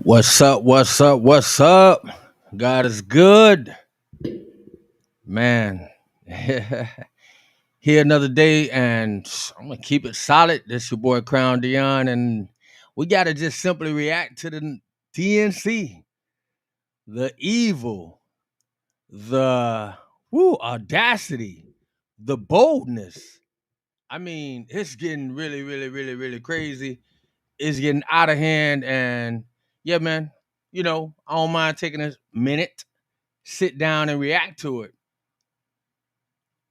What's up? What's up? What's up? God is good, man. Here another day, and I'm gonna keep it solid. This your boy Crown Dion, and we gotta just simply react to the DNC, the evil, the audacity, the boldness. I mean, it's getting really, really, really, really crazy. It's getting out of hand, and yeah, man. I don't mind taking a minute, sit down and react to it.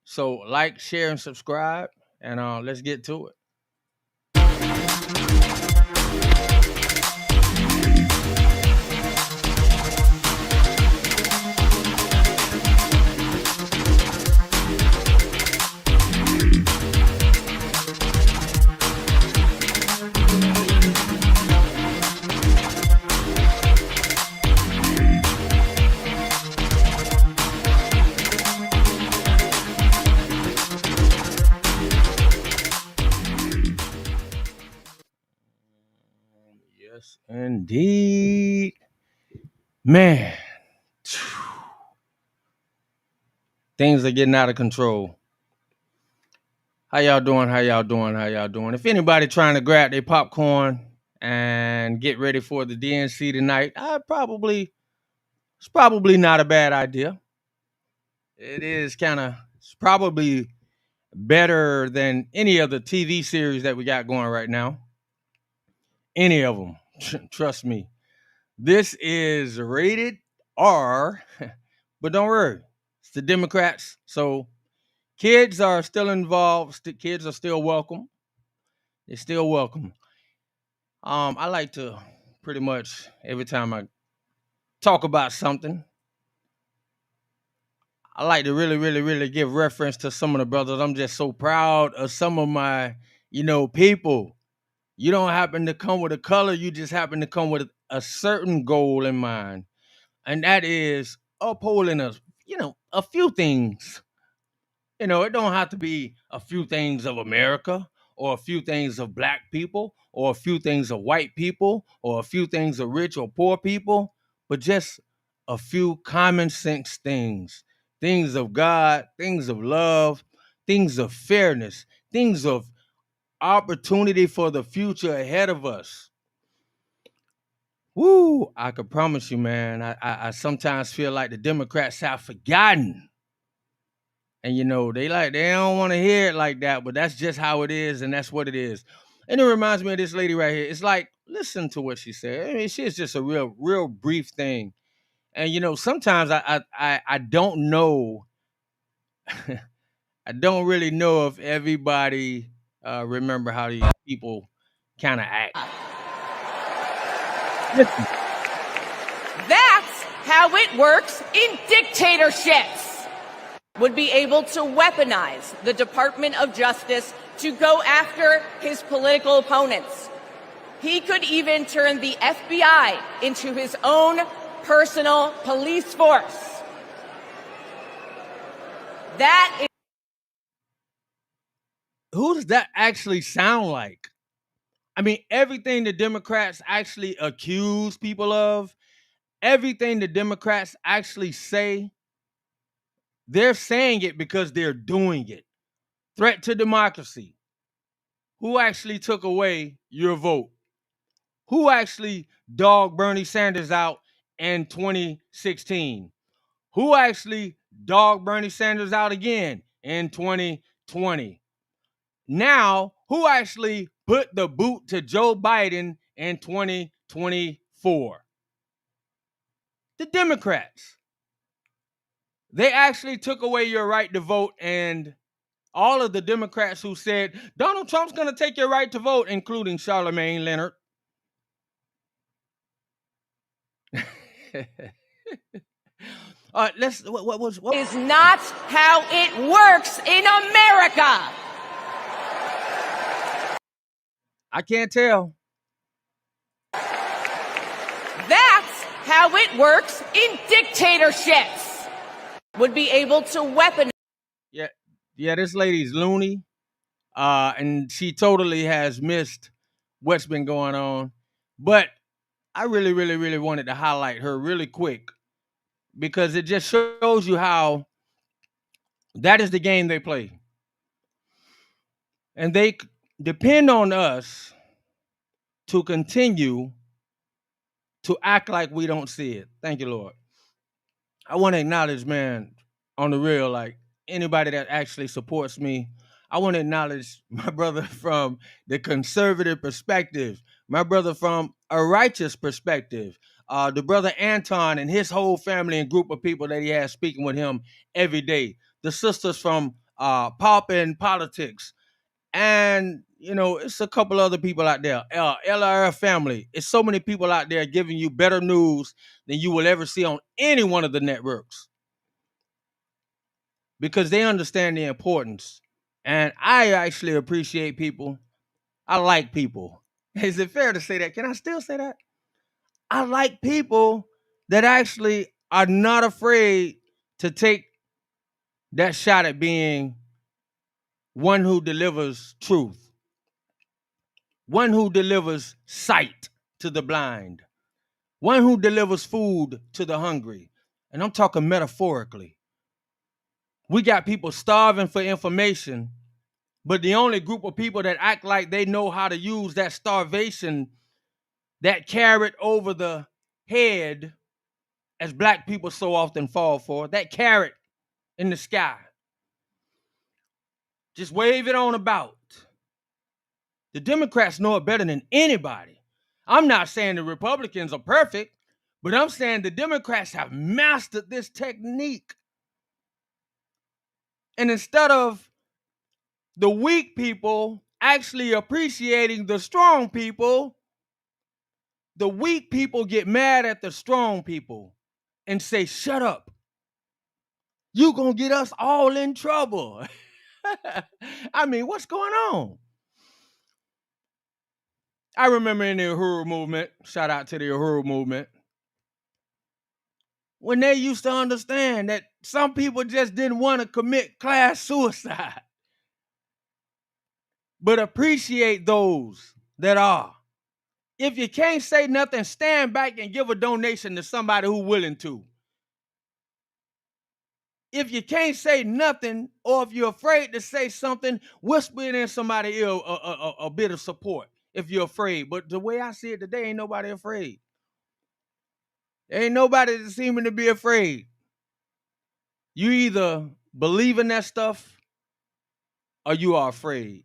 So like, share, and subscribe, and let's get to it. Yes, indeed. Man, things are getting out of control. How y'all doing? How y'all doing? How y'all doing? If anybody trying to grab their popcorn and get ready for the DNC tonight, it's probably not a bad idea. It's probably better than any of the TV series that we got going right now. Any of them. Trust me. This is rated R, but don't worry, it's the Democrats. So kids are still involved. Kids are still welcome. They're still welcome. I like to pretty much every time I talk about something, I like to really, really, really give reference to some of the brothers. I'm just so proud of some of my, people. You don't happen to come with a color, you just happen to come with a certain goal in mind. And that is upholding a few things. It don't have to be a few things of America or a few things of black people or a few things of white people or a few things of rich or poor people, but just a few common sense things of God, things of love, things of fairness, things of opportunity for the future ahead of us. Woo, I can promise you, man, I sometimes feel like the Democrats have forgotten. And they don't want to hear it like that, but that's just how it is, and that's what it is. And it reminds me of this lady right here. It's like, listen to what she said. I mean, she's just a real brief thing. And sometimes I don't know, I don't really know if everybody remember how these people kind of act. Listen. That's how it works in dictatorships. Would be able to weaponize the Department of Justice to go after his political opponents. He could even turn the FBI into his own personal police force. That is. Who does that actually sound like? I mean, everything the Democrats actually accuse people of, everything the Democrats actually say, they're saying it because they're doing it. Threat to democracy. Who actually took away your vote? Who actually dogged Bernie Sanders out in 2016? Who actually dogged Bernie Sanders out again in 2020? Now, who actually put the boot to Joe Biden in 2024? The Democrats. They actually took away your right to vote, and all of the Democrats who said Donald Trump's going to take your right to vote, including Charlemagne Leonard. What Is not how it works in America. I can't tell. That's how it works in dictatorships. Would be able to weaponize. Yeah, this lady's loony. And she totally has missed what's been going on. But I really, really, really wanted to highlight her really quick because it just shows you how that is the game they play. And they depend on us to continue to act like we don't see it. Thank you, Lord. I want to acknowledge, man, on the real, like anybody that actually supports me. I want to acknowledge my brother from the conservative perspective, my brother from a righteous perspective, the brother Anton and his whole family and group of people that he has speaking with him every day, the sisters from Pop and Politics, and it's a couple other people out there. LRF family. It's so many people out there giving you better news than you will ever see on any one of the networks because they understand the importance. And I actually appreciate people. I like people. Is it fair to say that? Can I still say that? I like people that actually are not afraid to take that shot at being one who delivers truth, one who delivers sight to the blind, one who delivers food to the hungry. And I'm talking metaphorically. We got people starving for information, but the only group of people that act like they know how to use that starvation, that carrot over the head, as black people so often fall for, that carrot in the sky. Just wave it on about. The Democrats know it better than anybody. I'm not saying the Republicans are perfect, but I'm saying the Democrats have mastered this technique. And instead of the weak people actually appreciating the strong people, the weak people get mad at the strong people and say, shut up. You gonna get us all in trouble. I mean, what's going on? I remember in the Uhuru movement, shout out to the Uhuru movement, when they used to understand that some people just didn't want to commit class suicide, but appreciate those that are. If you can't say nothing, stand back and give a donation to somebody who's willing to. If you can't say nothing, or if you're afraid to say something, whisper it in somebody's ear a bit of support if you're afraid. But the way I see it today, ain't nobody afraid. Ain't nobody seeming to be afraid. You either believe in that stuff or you are afraid.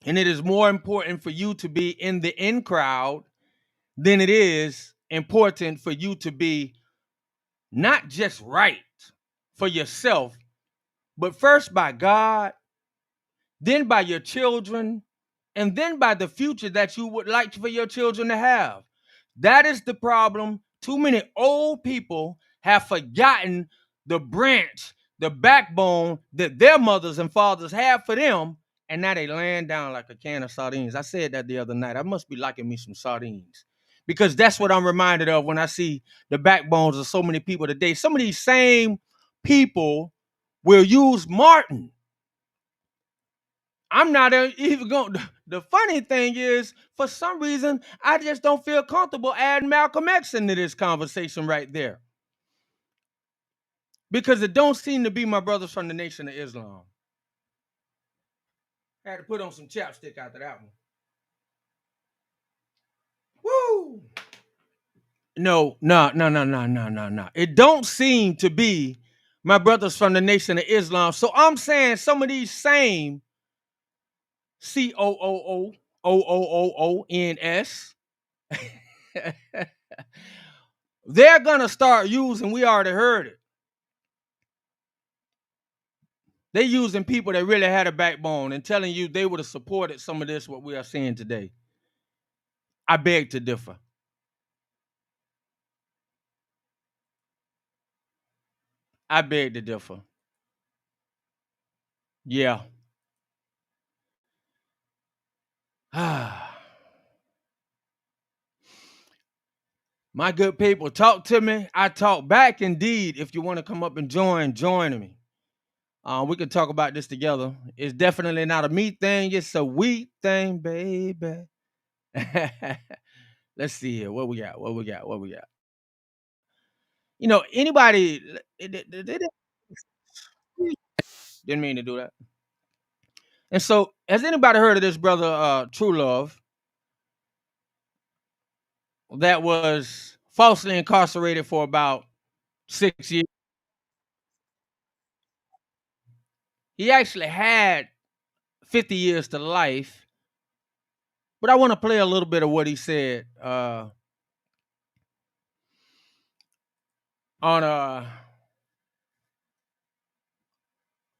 And it is more important for you to be in the in crowd than it is important for you to be not just right for yourself, but first by God, then by your children, and then by the future that you would like for your children to have. That is the problem. Too many old people have forgotten the branch, the backbone that their mothers and fathers have for them, and now they laying down like a can of sardines. I said that the other night. I must be liking me some sardines because that's what I'm reminded of when I see the backbones of so many people today. Some of these same people will use Martin. I'm not even going. The funny thing is, for some reason, I just don't feel comfortable adding Malcolm X into this conversation right there. Because it don't seem to be my brothers from the Nation of Islam. I had to put on some chapstick after that one. Woo! No. It don't seem to be my brothers from the Nation of Islam. So I'm saying some of these same COOOOOONS, they're going to start using, we already heard it. They're using people that really had a backbone and telling you they would have supported some of this, what we are seeing today. I beg to differ. I beg to differ. Yeah. My good people, talk to me. I talk back indeed. If you want to come up and join me. We can talk about this together. It's definitely not a me thing. It's a we thing, baby. let's see here. What we got? You know, anybody didn't mean to do that. And so, has anybody heard of this brother True Love that was falsely incarcerated for about 6 years? He actually had 50 years to life, but I want to play a little bit of what he said on a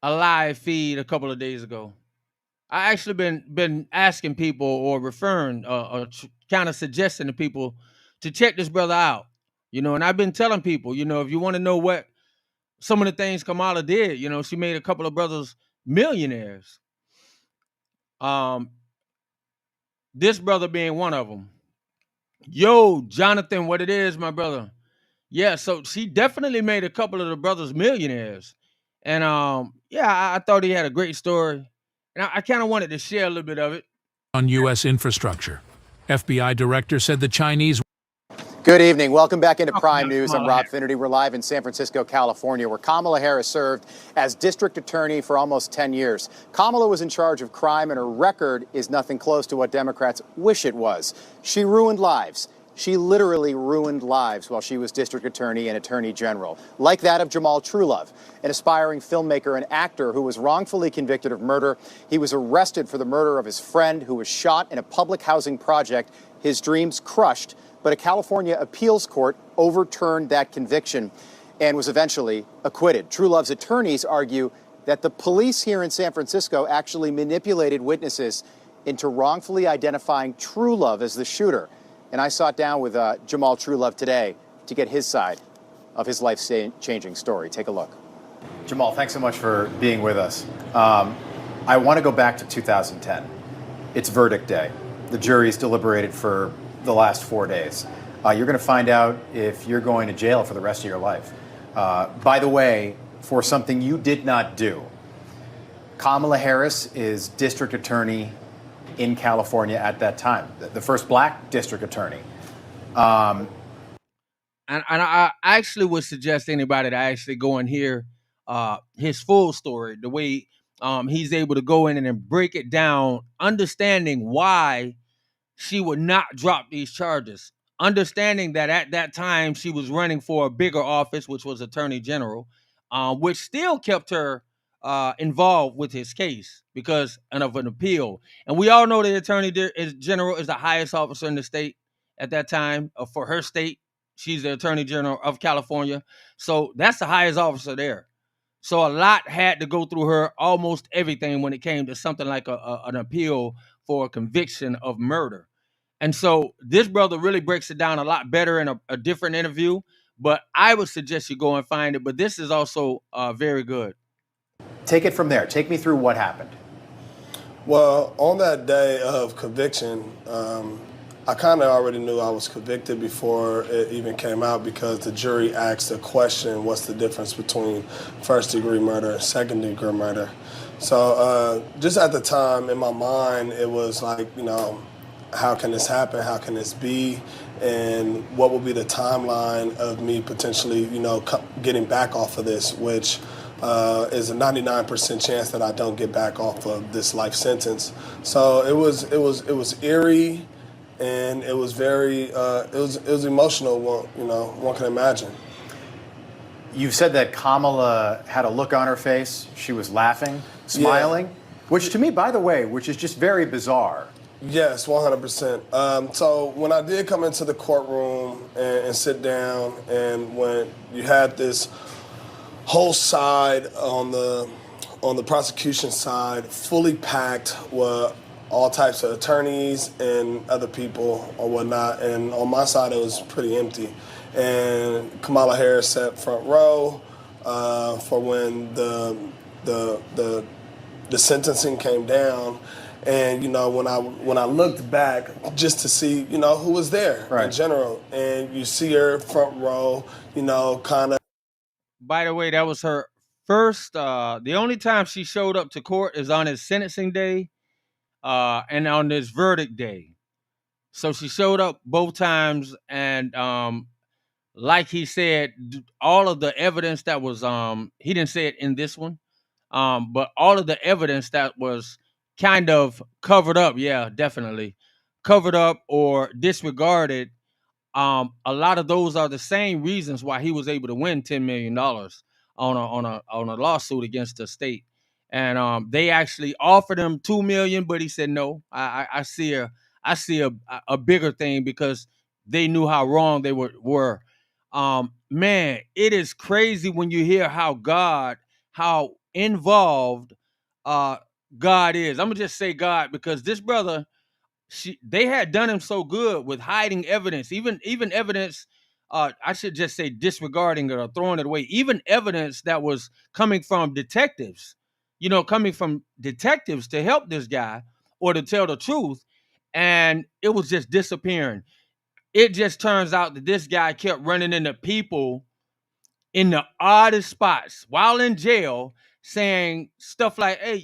live feed a couple of days ago. I actually been asking people or referring or kind of suggesting to people to check this brother out. You know, and I've been telling people, you know, if you want to know what some of the things Kamala did, you know, she made a couple of brothers millionaires. This brother being one of them. Yo, Jonathan, what it is, my brother? Yeah, so she definitely made a couple of the brothers millionaires. And yeah, I thought he had a great story. And I kind of wanted to share a little bit of it. On U.S. infrastructure. FBI director said the Chinese. Good evening. Welcome back into Prime News. I'm Rob Finnerty. We're live in San Francisco, California, where Kamala Harris served as district attorney for almost 10 years. Kamala was in charge of crime, and her record is nothing close to what Democrats wish it was. She ruined lives. She literally ruined lives while she was district attorney and attorney general, like that of Jamal Truelove, an aspiring filmmaker and actor who was wrongfully convicted of murder. He was arrested for the murder of his friend who was shot in a public housing project, his dreams crushed. But a California appeals court overturned that conviction and was eventually acquitted. Truelove's attorneys argue that the police here in San Francisco actually manipulated witnesses into wrongfully identifying Truelove as the shooter. And I sat down with Jamal Truelove today to get his side of his life-changing story. Take a look. Jamal, thanks so much for being with us. I want to go back to 2010. It's verdict day. The jury's deliberated for the last 4 days. You're going to find out if you're going to jail for the rest of your life. By the way, for something you did not do, Kamala Harris is district attorney in California at that time, the first black district attorney. And I actually would suggest anybody to actually go and hear his full story, the way he's able to go in and break it down, understanding why she would not drop these charges, understanding that at that time she was running for a bigger office, which was attorney general, which still kept her involved with his case because of an appeal. And we all know the attorney general is the highest officer in the state at that time for her state. She's the attorney general of California. So that's the highest officer there. So a lot had to go through her, almost everything, when it came to something like an appeal for a conviction of murder. And so this brother really breaks it down a lot better in a different interview, but I would suggest you go and find it. But this is also very good. Take it from there. Take me through what happened. Well, on that day of conviction, I kind of already knew I was convicted before it even came out because the jury asked a question, what's the difference between first-degree murder and second-degree murder? So just at the time, in my mind, it was like, you know, how can this happen? How can this be? And what will be the timeline of me potentially, you know, getting back off of this, which is a 99% chance that I don't get back off of this life sentence. So it was eerie, and it was very it was emotional. You know, one can imagine. You've said that Kamala had a look on her face. She was laughing, smiling, yeah. Which to me, by the way, which is just very bizarre. Yes, 100%. So when I did come into the courtroom and sit down, and when you had this whole side on the prosecution side fully packed with all types of attorneys and other people or whatnot, and on my side it was pretty empty. And Kamala Harris sat front row for when the sentencing came down. And, you know, when I looked back just to see, you know, who was there in general, and you see her front row, you know, kind of. By the way, that was her first, the only time she showed up to court is on his sentencing day and on this verdict day. So she showed up both times, and like he said, all of the evidence that was he didn't say it in this one, but all of the evidence that was kind of covered up, yeah, definitely covered up or disregarded, a lot of those are the same reasons why he was able to win $10 million on a lawsuit against the state. And they actually offered him 2 million, but he said no. I see a bigger thing because they knew how wrong they were. Man, it is crazy when you hear how involved uh God is. I'm gonna just say God because this brother, they had done him so good with hiding evidence, even evidence. I should just say disregarding it or throwing it away. Even evidence that was coming from detectives, coming from detectives to help this guy or to tell the truth, and it was just disappearing. It just turns out that this guy kept running into people in the oddest spots while in jail saying stuff like, hey,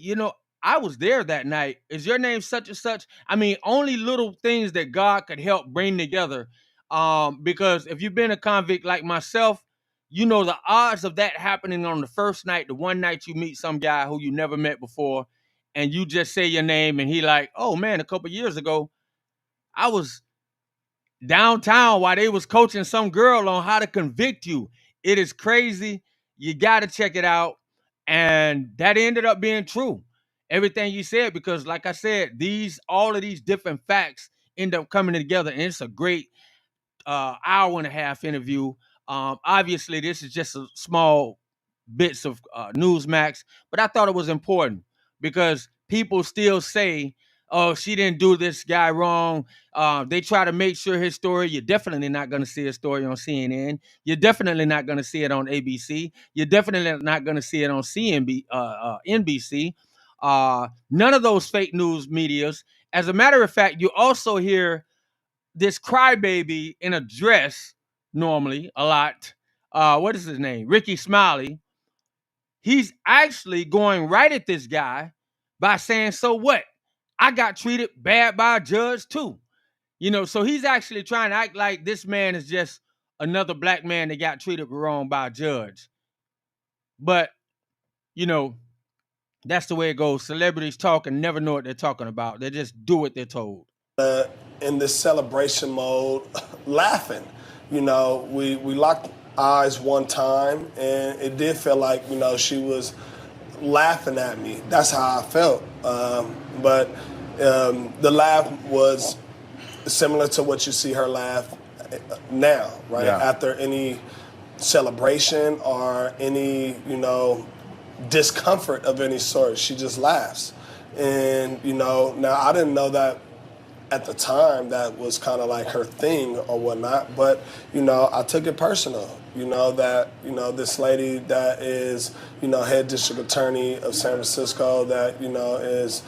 I was there that night. Is your name such and such? I mean, only little things that God could help bring together. Because if you've been a convict like myself, the odds of that happening on the first night, the one night you meet some guy who you never met before, and you just say your name, and he like, oh man, a couple years ago, I was downtown while they was coaching some girl on how to convict you. It is crazy. You got to check it out. And that ended up being true. Everything you said, because like I said, all of these different facts end up coming together. And it's a great hour and a half interview. Obviously, this is just a small bits of Newsmax, but I thought it was important because people still say, "Oh, she didn't do this guy wrong." They try to make sure his story. You're definitely not going to see a story on CNN. You're definitely not going to see it on ABC. You're definitely not going to see it on NBC. None of those fake news medias. As a matter of fact, you also hear this crybaby in a dress normally a lot. What is his name? Ricky Smiley. He's actually going right at this guy by saying, so what? I got treated bad by a judge too. So he's actually trying to act like this man is just another black man that got treated wrong by a judge. But, you know, that's the way it goes. Celebrities talk and never know what they're talking about. They just do what they're told. In this celebration mode, laughing. We locked eyes one time, and it did feel like, she was laughing at me. That's how I felt. But the laugh was similar to what you see her laugh now, right? Yeah. After any celebration or any, discomfort of any sort, she just laughs. And, now I didn't know that at the time that was kind of like her thing or whatnot, but, I took it personal, that, this lady that is, head district attorney of San Francisco that, is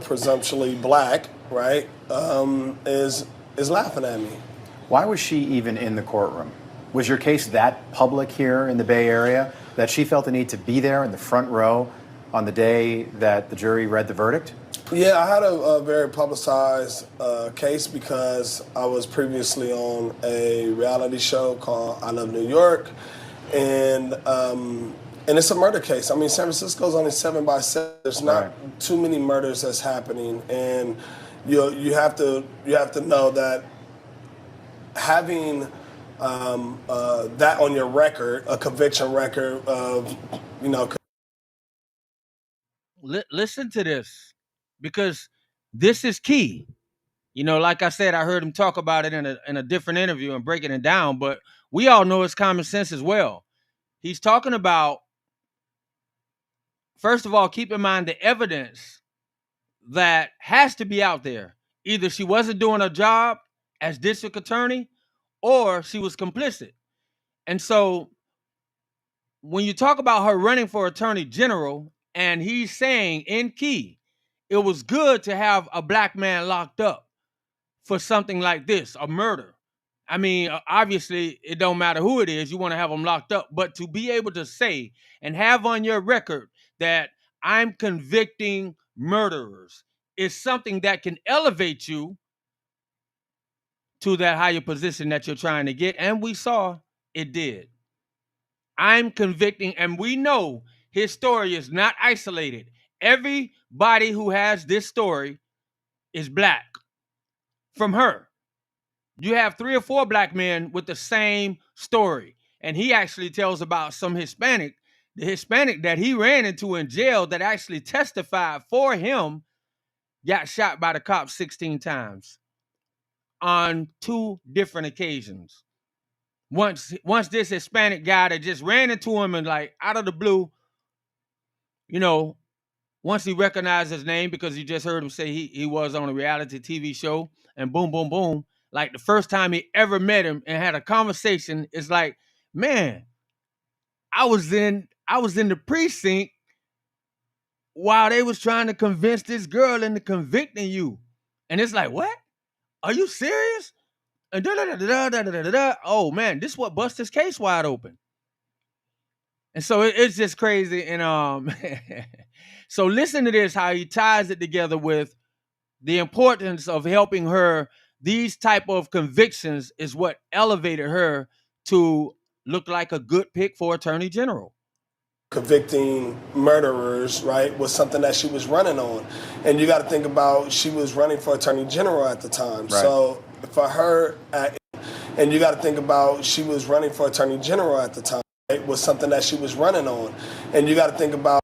presumptuously black, right, is laughing at me. Why was she even in the courtroom? Was your case that public here in the Bay Area that she felt the need to be there in the front row on the day that the jury read the verdict? Yeah, I had a very publicized case because I was previously on a reality show called I Love New York, and it's a murder case. I mean, San Francisco's only 7x7. There's not too many murders that's happening, and you have to know that having that on your record, a conviction record of, Listen to this, because this is key. Like I said, I heard him talk about it in a different interview and breaking it down, but we all know it's common sense as well. He's talking about, first of all, keep in mind the evidence that has to be out there. Either she wasn't doing her job as district attorney or she was complicit. And so when you talk about her running for attorney general, and he's saying in key, it was good to have a black man locked up for something like this, a murder. I mean, obviously, it don't matter who it is, you want to have them locked up. But to be able to say and have on your record that I'm convicting murderers is something that can elevate you to that higher position that you're trying to get. And we saw it did. I'm convicting, and we know his story is not isolated. Everybody who has this story is black from her. You have 3 or 4 black men with the same story. And he actually tells about some Hispanic, the Hispanic that he ran into in jail that actually testified for him, got shot by the cops 16 times on 2 different occasions. Once this Hispanic guy that just ran into him and like out of the blue, you know, once he recognized his name because he just heard him say he was on a reality TV show, and boom, boom, boom. Like the first time he ever met him and had a conversation, it's like, man, I was in the precinct while they was trying to convince this girl into convicting you. And it's like, what? Are you serious? And oh man, this is what bust his case wide open. And so it's just crazy. And so listen to this, how he ties it together with the importance of helping her. These type of convictions is what elevated her to look like a good pick for Attorney General. Convicting murderers, right, was something that she was running on. And you got to think about, she was running for Attorney General at the time. Right. So for her, and you got to think about, she was running for Attorney General at the time. It was something that she was running on. And you got to think about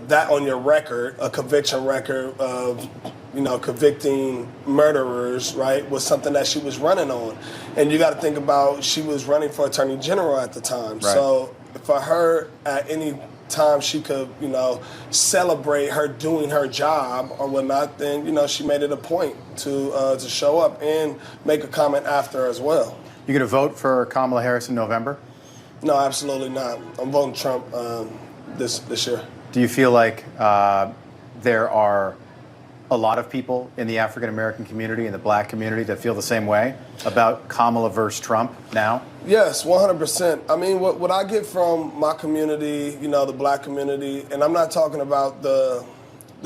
that on your record, a conviction record of, you know, convicting murderers, right, was something that she was running on. And you got to think about, she was running for Attorney General at the time. Right. So for her, at any time she could, you know, celebrate her doing her job or whatnot, then, you know, she made it a point to show up and make a comment after as well. You going to vote for Kamala Harris in November? No, absolutely not. I'm voting Trump this year. Do you feel like there are a lot of people in the African-American community and the black community that feel the same way about Kamala versus Trump now? Yes, 100%. I mean, what I get from my community, you know, the black community, and I'm not talking about the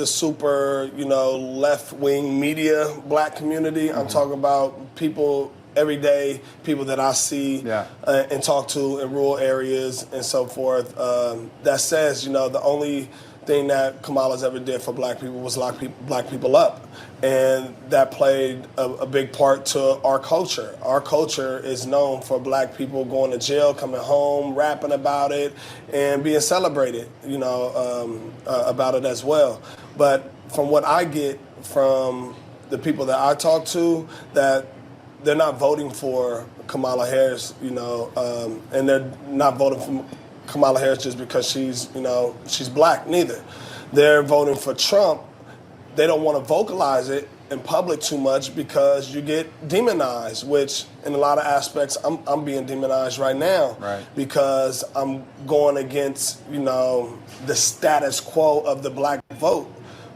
super, you know, left-wing media black community. Mm-hmm. I'm talking about people, everyday people that I see and talk to in rural areas and so forth, that says, you know, the only thing that Kamala's ever did for black people was lock black people up. And that played a big part to our culture. Our culture is known for black people going to jail, coming home, rapping about it, and being celebrated, you know, about it as well. But from what I get from the people that I talk to, that they're not voting for Kamala Harris, you know, and they're not voting for Kamala Harris just because she's, you know, she's black, neither. They're voting for Trump. They don't want to vocalize it in public too much because you get demonized, which in a lot of aspects I'm being demonized right now, right, because I'm going against, you know, the status quo of the black vote,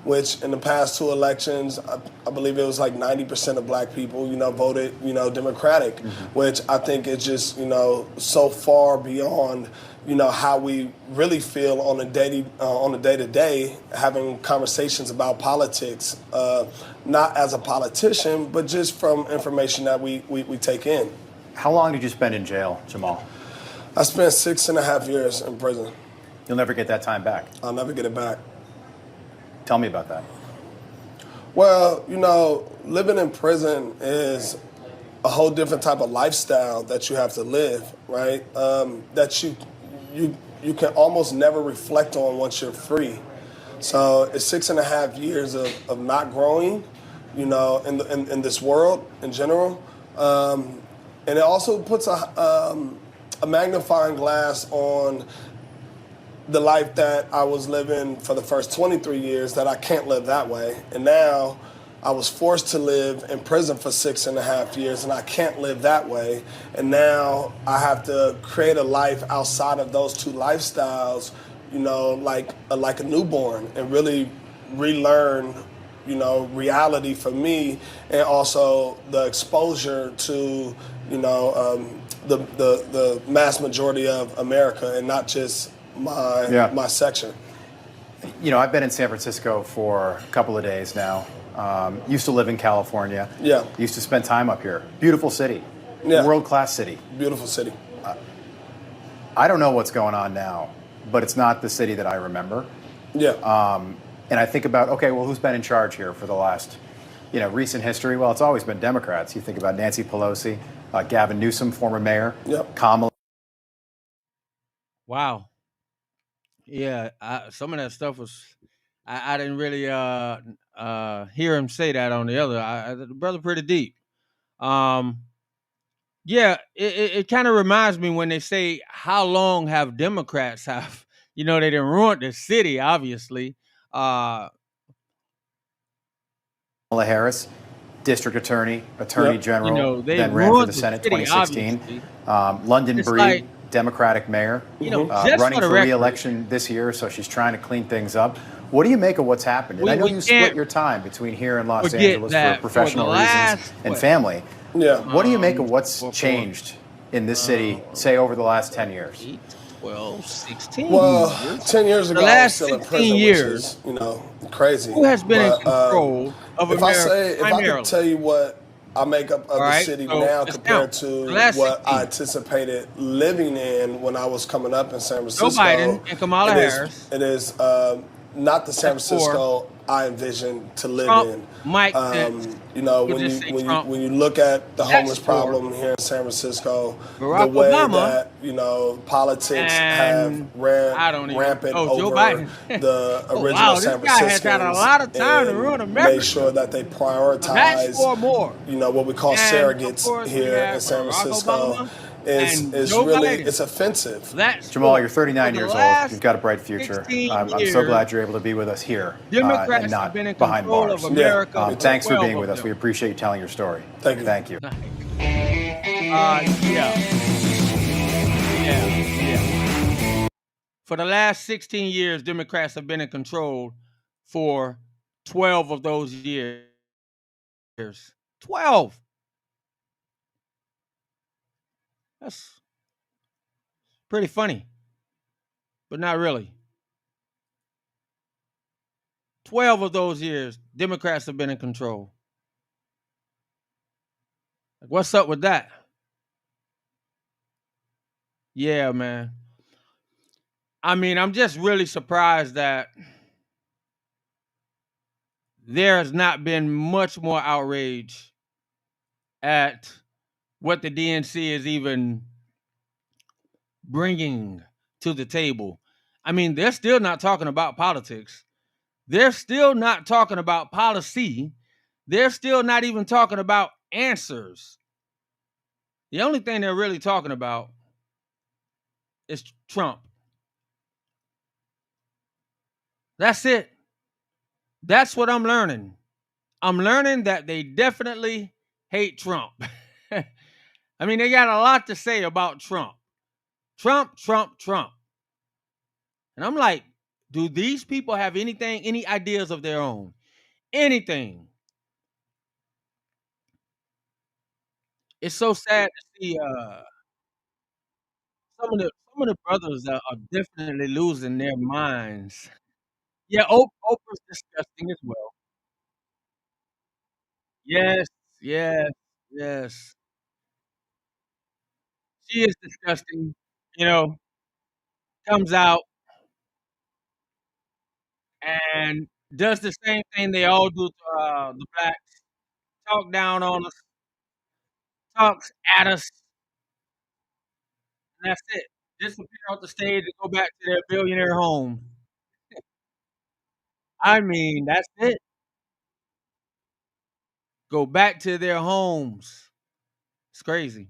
which in the past 2 elections, I believe it was like 90% of black people, you know, voted, you know, Democratic, which I think is just, you know, so far beyond, you know, how we really feel on a day-to-day, having conversations about politics, not as a politician, but just from information that we take in. How long did you spend in jail, Jamal? I spent 6.5 years in prison. You'll never get that time back? I'll never get it back. Tell me about that. Well, you know, living in prison is a whole different type of lifestyle that you have to live, right? That you can almost never reflect on once you're free. So it's 6.5 years of not growing, you know, in this world in general. And it also puts a magnifying glass on the life that I was living for the first 23 years, that I can't live that way. And now I was forced to live in prison for 6.5 years, and I can't live that way. And now I have to create a life outside of those 2 lifestyles, you know, like a newborn, and really relearn, you know, reality for me, and also the exposure to, you know, the mass majority of America, and not just my section. You know, I've been in San Francisco for a couple of days now. Used to live in California. Yeah. Used to spend time up here. Beautiful city. Yeah. World-class city. Beautiful city. I don't know what's going on now, but it's not the city that I remember. Yeah. And I think about, okay, well, who's been in charge here for the last, recent history? Well, it's always been Democrats. You think about Nancy Pelosi, Gavin Newsom, former mayor, Yep. Kamala. Wow. Yeah, some of that stuff was I didn't really hear him say that on the other. The brother pretty deep. Yeah, it kind of reminds me when they say how long have Democrats have they didn't ruin the city, obviously. Kamala Harris, district attorney, attorney Yep. general, They then ran for ruined the the Senate city, 2016. obviously. London It's Breed, like, Democratic mayor, just running for the for record, re-election this year, so she's trying to clean things up. What do you make of what's happened? And I know we you split can't your time between here and Los forget Angeles that for for the professional reasons last, and family. Yeah. What do you make of what's for changed in this city, say, over the last 10 years? 8, 12, 16 Well, years. 10 years ago, The I was last still in 16 prison, years, which is, crazy. who has been in But, control of if America I could tell you what I make up of All the right, city so now let's compared count. to The last what 16. I anticipated living in when I was coming up in San Joe Francisco, Biden and Kamala it is Harris. it is not the San That's 4. Francisco I envisioned to live Trump, in. Mike Pence. We'll When just you say when you Trump. when you look at the That's homeless 4. problem here in San Francisco, the Barack way Obama that politics have and ran I don't even. rampant Oh, Joe over Biden. the Oh, original wow, this San guy has had a Franciscans lot of time to ruin and America. made sure that they That's prioritize 4 more. what we call And of surrogates course, we here in have San Barack Francisco Obama is and Joe really Biden. it's offensive. That's Jamal, 4. you're 39 For the years old. last You've got a bright future. 16 I'm so years, glad you're able to be with us here and Democrats have not been in behind control bars. of America for Thanks for 12 being with of us. We them. appreciate you telling your story. Thank you. Thank you. Yeah. For the last 16 years, Democrats have been in control for 12 of those years. 12. That's pretty funny, but not really. 12 of those years, Democrats have been in control. Like, what's up with that? Yeah, man. I mean, I'm just really surprised that there has not been much more outrage at what the DNC is even bringing to the table. I mean, they're still not talking about politics. They're still not talking about policy. They're still not even talking about answers. The only thing they're really talking about is Trump. That's it. That's what I'm learning. I'm learning that they definitely hate Trump. I mean, they got a lot to say about Trump. Trump, Trump, Trump. And I'm like, do these people have any ideas of their own? Anything? It's so sad to see some of the brothers that are definitely losing their minds. Yeah, Oprah's disgusting as well. Yes, yes, yes. She is disgusting. You know, comes out and does the same thing they all do to the blacks. Talk down on us, talks at us, and that's it. Disappear off the stage and go back to their billionaire home. I mean, that's it. Go back to their homes. It's crazy.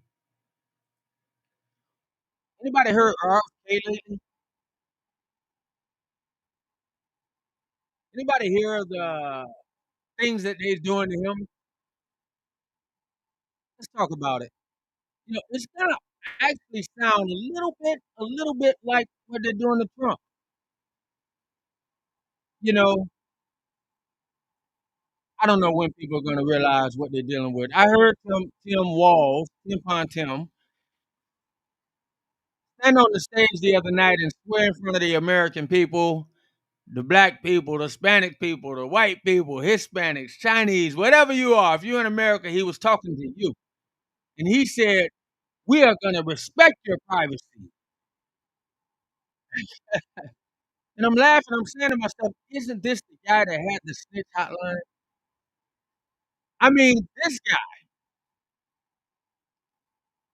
Anybody heard RFK lately? Anybody hear of the things that they're doing to him? Let's talk about it. It's gonna actually sound a little bit like what they're doing to Trump. You know, I don't know when people are gonna realize what they're dealing with. I heard Tim Walz, Tim Pon Tim, stand on the stage the other night and swear in front of the American people the black people, the Hispanic people, the white people, Hispanics, Chinese, whatever you are, if you're in America, he was talking to you. And he said, we are going to respect your privacy. And I'm laughing. I'm saying to myself, isn't this the guy that had the snitch hotline? I mean, this guy.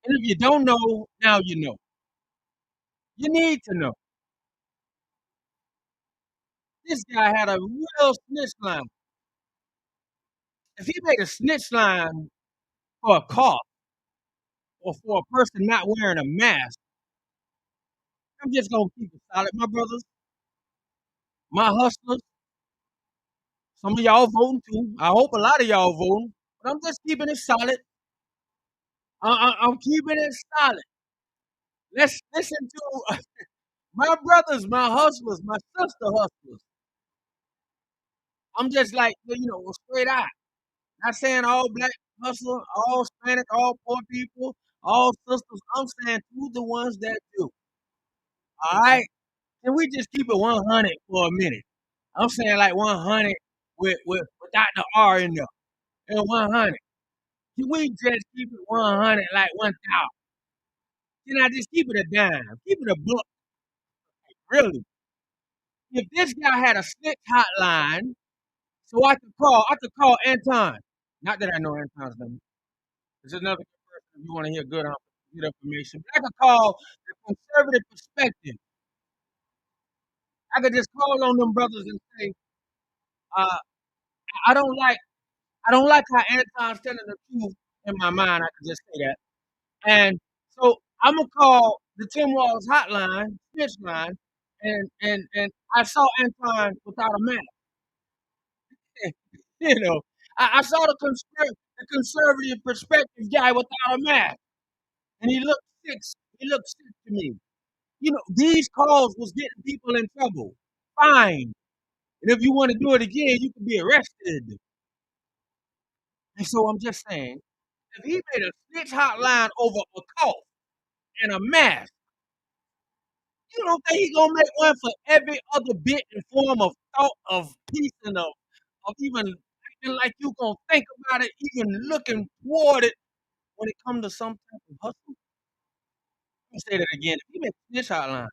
And if you don't know, now you know. You need to know. This guy had a real snitch line. If he made a snitch line for a car or for a person not wearing a mask, I'm just gonna keep it solid, my brothers, my hustlers. Some of y'all voting too. I hope a lot of y'all voting, but I'm just keeping it solid. I'm keeping it solid. Let's listen to my brothers, my hustlers, my sister hustlers. I'm just like, straight out. Not saying all black hustlers, all Hispanic, all poor people, all sisters. I'm saying to the ones that do. All right? Can we just keep it 100 for a minute? I'm saying like 100 without the R in there. And 100. Can we just keep it 100 like 1,000? Can I just keep it a dime? Keep it a buck, really. If this guy had a snitch hotline, so I could call Anton. Not that I know Anton's number. There's another good person if you want to hear good information. But I could call the conservative perspective. I could just call on them brothers and say, uh, I don't like I don't like how Anton's telling the truth in my mind. I could just say that. And so I'm gonna call the Tim Walls hotline, snitch line, and I saw Anton without a mask. You know, I saw the conservative perspective guy without a mask, and he looked sick. He looked sick to me. These calls was getting people in trouble. Fine. And if you want to do it again, you could be arrested. And so I'm just saying, if he made a snitch hotline over a cough and a mask, you don't think he gonna make one for every other bit and form of thought of peace and of even acting like you gonna think about it, even looking toward it when it comes to some type of hustle? Let me say that again. If he made a snitch hotline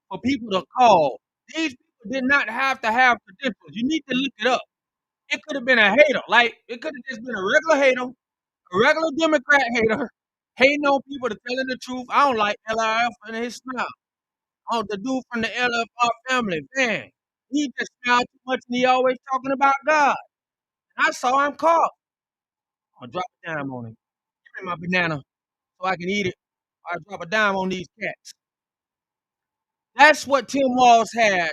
for people to call, these people did not have to have credentials. You need to look it up. It could have been a hater. Like, it could have just been a regular hater, a regular Democrat hater, hating on people to telling the truth. I don't like LRF and his smile. Oh, the dude from the LFR family, man. He just smiled too much and he always talking about God. And I saw him cough. I'll drop a dime on him. Give me my banana so I can eat it. I'll drop a dime on these cats. That's what Tim Walz had.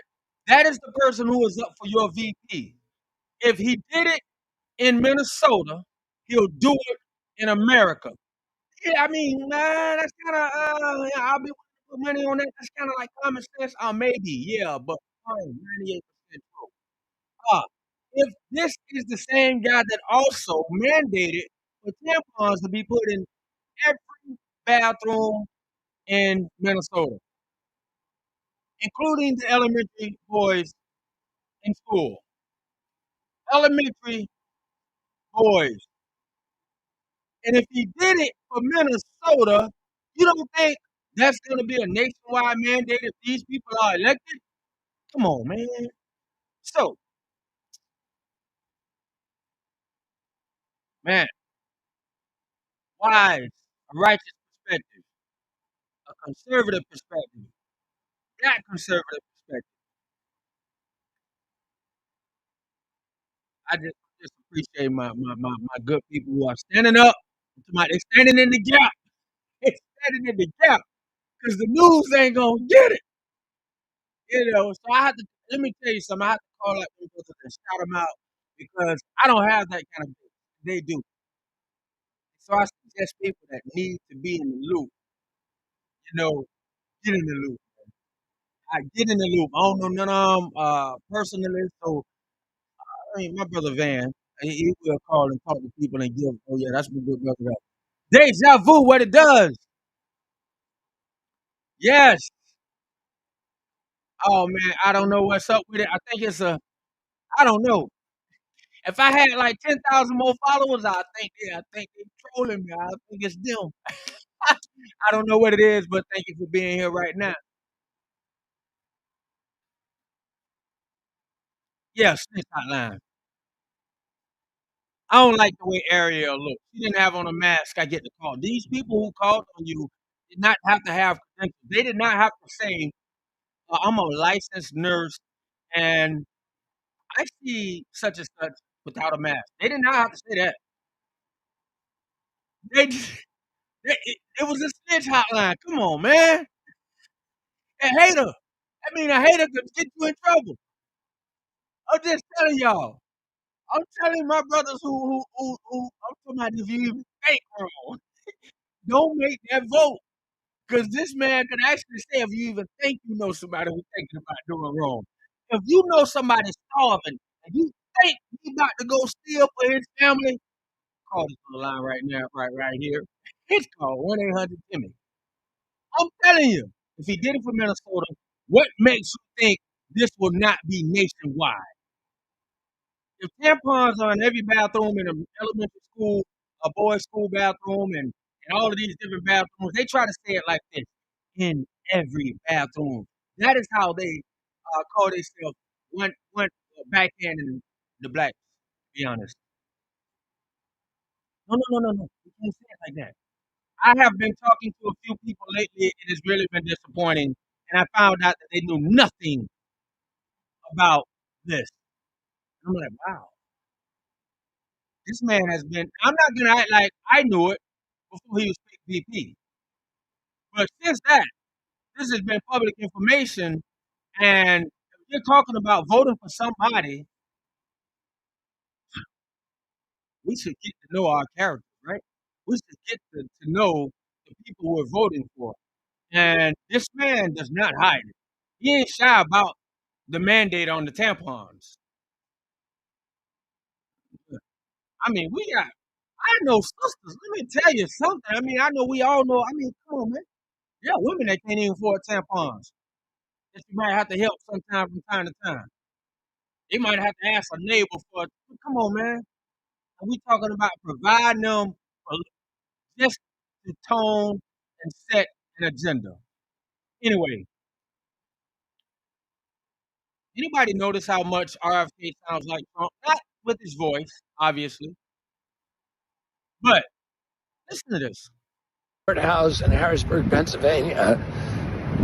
That is the person who is up for your VP. If he did it in Minnesota, he'll do it in America. Yeah, I mean, that's kind of, yeah, I'll be willing to put money on that. That's kind of like common sense. Maybe, yeah, but fine, 98% true. Uh, if this is the same guy that also mandated for tampons to be put in every bathroom in Minnesota, including the elementary boys in school. Elementary boys. And if he did it for Minnesota, you don't think that's going to be a nationwide mandate if these people are elected? Come on, man. So, man, wise, a righteous perspective, a conservative perspective, that conservative perspective. I just appreciate my good people who are standing up. They're standing in the gap. They're standing in the gap because the news ain't going to get it. So I have to, let me tell you something. I have to call out them brothers and shout them out because I don't have that kind of thing. They do. So I suggest people that need to be in the loop, get in the loop. I get in the loop. I don't know none of them personally. So, I mean, my brother Van, he will call and talk to people and give, oh, yeah, that's my good brother. Deja vu, what it does. Yes. Oh man, I don't know what's up with it. I think it's a. I don't know. If I had like 10,000 more followers, I think they're trolling me. I think it's them. I don't know what it is, but thank you for being here right now. Yeah, snitch hotline. I don't like the way Ariel looks. She didn't have on a mask. I get the call. These people who called on you did not have to have credentials. They did not have to say, "I'm a licensed nurse and I see such and such without a mask." They did not have to say that. They just, it was a snitch hotline. Come on, man. A hater. I mean, a hater could get you in trouble. I'm just telling y'all. I'm telling my brothers who I'm talking about if you even think wrong, don't make that vote. Because this man could actually say if you even think you know somebody who's thinking about doing wrong. If you know somebody's starving and you think he's about to go steal for his family, call this on the line right now, right here. It's called 1-800-Timmy. I'm telling you, if he did it for Minnesota, what makes you think this will not be nationwide? If tampons are in every bathroom in an elementary school, a boys' school bathroom, and all of these different bathrooms, they try to say it like this: in every bathroom. That is how they call themselves one backhand in the black. To be honest, no. You can't say it like that. I have been talking to a few people lately. It has really been disappointing, and I found out that they knew nothing about this. I'm like, wow, this man has been. I'm not gonna act like I knew it before he was picked VP, but since that, this has been public information. And if you're talking about voting for somebody, we should get to know our character, right? We should get to know the people we're voting for. And this man does not hide it. He ain't shy about the mandate on the tampons. I mean, we got. I know sisters. Let me tell you something. I mean, I know we all know. I mean, come on, man. Yeah, women that can't even afford tampons. That you might have to help sometime from time to time. They might have to ask a neighbor for. Come on, man. And we talking about providing them for just to tone and set an agenda. Anyway, anybody notice how much RFK sounds like Trump? Not with his voice, obviously, but listen to this. House in Harrisburg, Pennsylvania.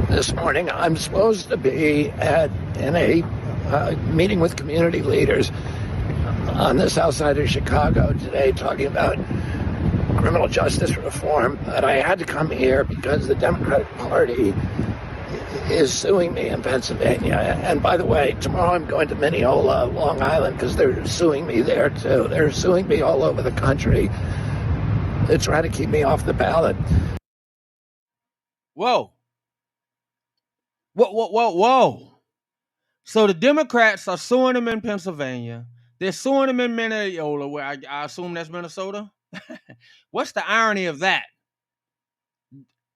This morning, I'm supposed to be in a meeting with community leaders on the south side of Chicago today, talking about criminal justice reform. But I had to come here because the Democratic Party is suing me in Pennsylvania. And by the way, tomorrow I'm going to Mineola, Long Island, because they're suing me there too. They're suing me all over the country. They're trying to keep me off the ballot. Whoa. Whoa. So the Democrats are suing him in Pennsylvania. They're suing him in Mineola, where I assume that's Minnesota. What's the irony of that?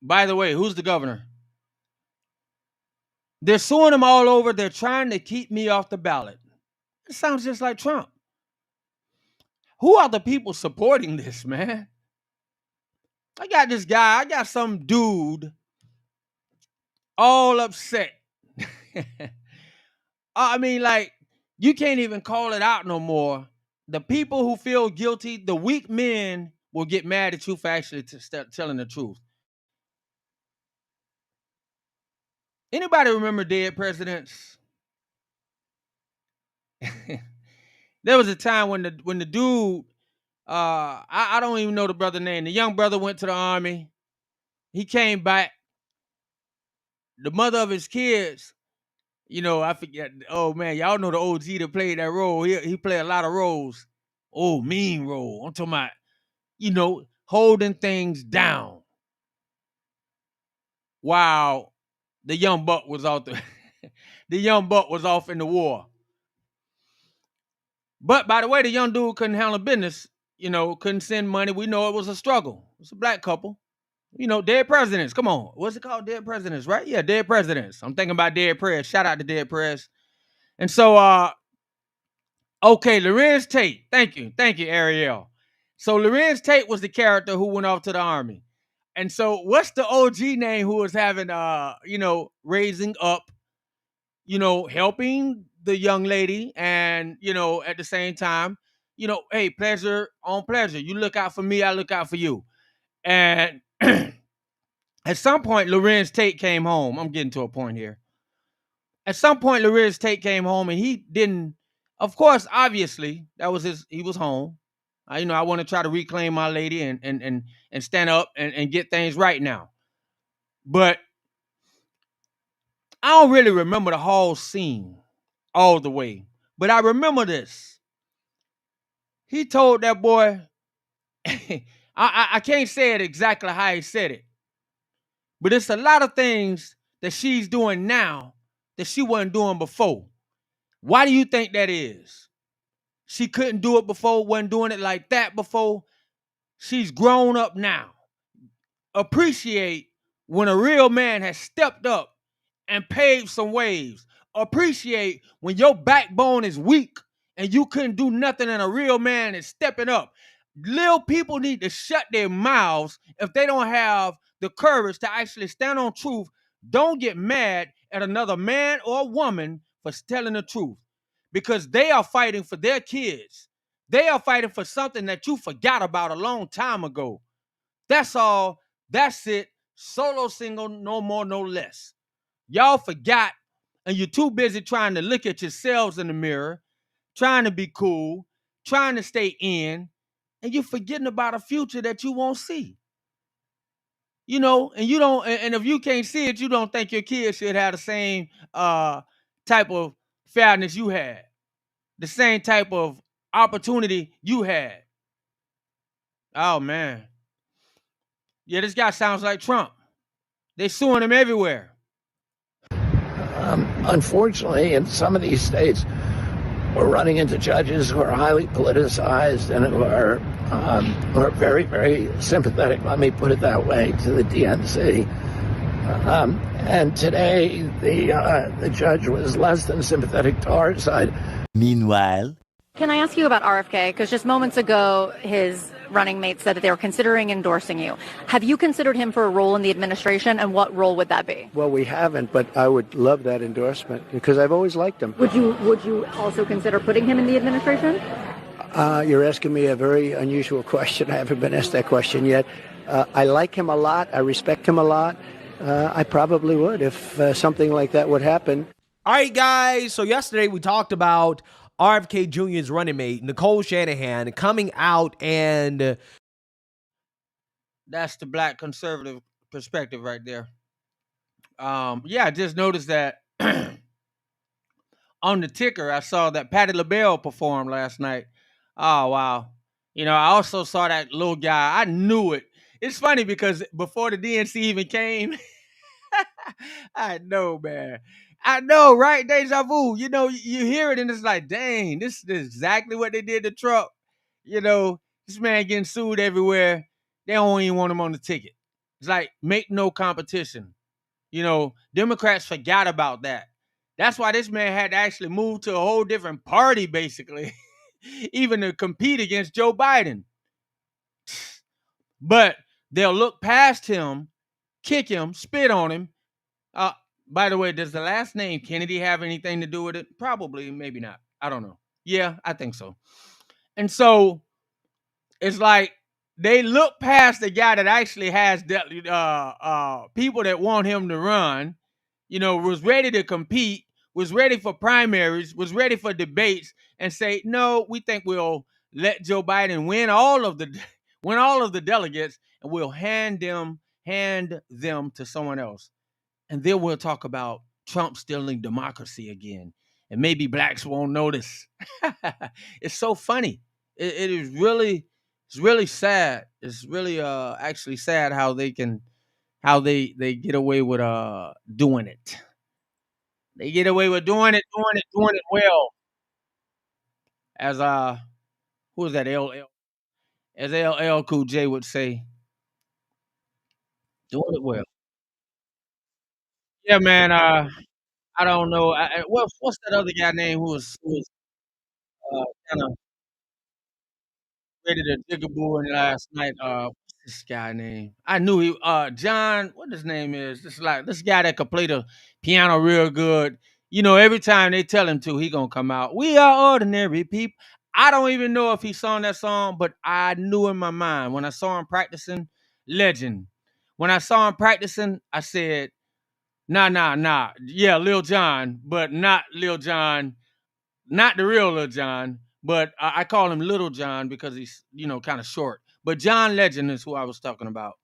By the way, who's the governor? They're suing him all over. They're trying to keep me off the ballot. It sounds just like Trump. Who are the people supporting this, man? I got this guy. I got some dude all upset. I mean, like, you can't even call it out no more. The people who feel guilty, the weak men will get mad at you for actually telling the truth. Anybody remember dead presidents? There was a time when the dude, I don't even know the brother name. The young brother went to the army. He came back. The mother of his kids, I forget. Oh man, y'all know the OG that played that role. He played a lot of roles. Oh, mean role. I'm talking about, holding things down while the young buck was out there. The young buck was off in the war. But by the way, the young dude couldn't handle business, couldn't send money. We know it was a struggle. It's a black couple. Dead presidents. Come on. What's it called? Dead presidents, right? Yeah, dead presidents. I'm thinking about dead press. Shout out to dead press. And so, okay, Lorenz Tate. Thank you. Thank you, Ariel. So Lorenz Tate was the character who went off to the army. And so what's the OG name who was having, raising up, helping the young lady and, at the same time, hey, pleasure on pleasure. You look out for me, I look out for you. And at some point, Lorenz Tate came home. I'm getting to a point here. At some point, Lorenz Tate came home and he didn't, of course, obviously, he was home. I want to try to reclaim my lady and stand up and get things right now. But I don't really remember the whole scene all the way. But I remember this. He told that boy, I can't say it exactly how he said it, but it's a lot of things that she's doing now that she wasn't doing before. Why do you think that is? She couldn't do it before, wasn't doing it like that before. She's grown up now. Appreciate when a real man has stepped up and paved some ways. Appreciate when your backbone is weak and you couldn't do nothing and a real man is stepping up. Little people need to shut their mouths if they don't have the courage to actually stand on truth. Don't get mad at another man or woman for telling the truth because they are fighting for their kids. They are fighting for something that you forgot about a long time ago. That's all. That's it. Solo single, no more, no less. Y'all forgot, and you're too busy trying to look at yourselves in the mirror, trying to be cool, trying to stay in, and you're forgetting about a future that you won't see. And you don't, and if you can't see it, you don't think your kids should have the same type of fairness you had, the same type of opportunity you had. Oh man. Yeah, this guy sounds like Trump. They're suing him everywhere. Unfortunately, in some of these states, we're running into judges who are highly politicized and who are very, very sympathetic, let me put it that way, to the DNC. And today, the judge was less than sympathetic to our side. Meanwhile, can I ask you about RFK? Because just moments ago, his running mate said that they were considering endorsing you. Have you considered him for a role in the administration, and what role would that be? Well, we haven't, but I would love that endorsement because I've always liked him. Would you also consider putting him in the administration? You're asking me a very unusual question. I haven't been asked that question yet. I like him a lot. I respect him a lot. I probably would if something like that would happen. All right, guys. So yesterday we talked about RFK Jr.'s running mate, Nicole Shanahan, coming out and... That's the black conservative perspective right there. Yeah, I just noticed that on the ticker, I saw that Patti LaBelle performed last night. Oh, wow. I also saw that little guy. I knew it. It's funny because before the DNC even came, I know, man. I know, right? Deja vu. You hear it and it's like, dang, this is exactly what they did to Trump. This man getting sued everywhere. They don't even want him on the ticket. It's like, make no competition. Democrats forgot about that. That's why this man had to actually move to a whole different party, basically, even to compete against Joe Biden. But they'll look past him, kick him, spit on him. By the way, does the last name Kennedy have anything to do with it? Probably, maybe not. I don't know. Yeah, I think so. And so it's like they look past the guy that actually has people that want him to run, was ready to compete, was ready for primaries, was ready for debates, and say, no, we think we'll let Joe Biden win all of the delegates, and we'll hand them to someone else. And then we'll talk about Trump stealing democracy again. And maybe blacks won't notice. It's so funny. It is really, it's really sad. It's really actually sad how they get away with doing it. They get away with doing it well. As who is that? LL. As LL Cool J would say. Doing it well. Yeah, man. I don't know. What's that other guy name who was kind of ready to dig a bull in last night? What's this guy name? I knew he. John. What his name is? This guy that could play the piano real good. You know, every time they tell him to, he gonna come out. We are ordinary people. I don't even know if he sung that song, but I knew in my mind when I saw him practicing. Legend. When I saw him practicing, I said, nah, nah, nah. Yeah, Lil Jon, but not Lil Jon, not the real Lil Jon, but I call him Little John because he's, kind of short. But John Legend is who I was talking about.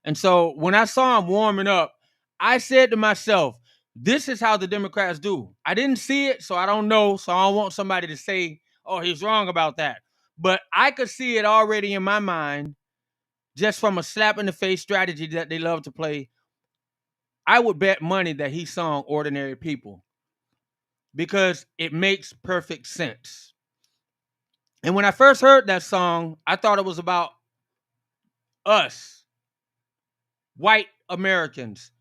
And so when I saw him warming up, I said to myself, this is how the Democrats do. I didn't see it, so I don't know. So I don't want somebody to say, oh, he's wrong about that. But I could see it already in my mind, just from a slap in the face strategy that they love to play. I would bet money that he sung Ordinary People because it makes perfect sense. And when I first heard that song, I thought it was about us, white Americans,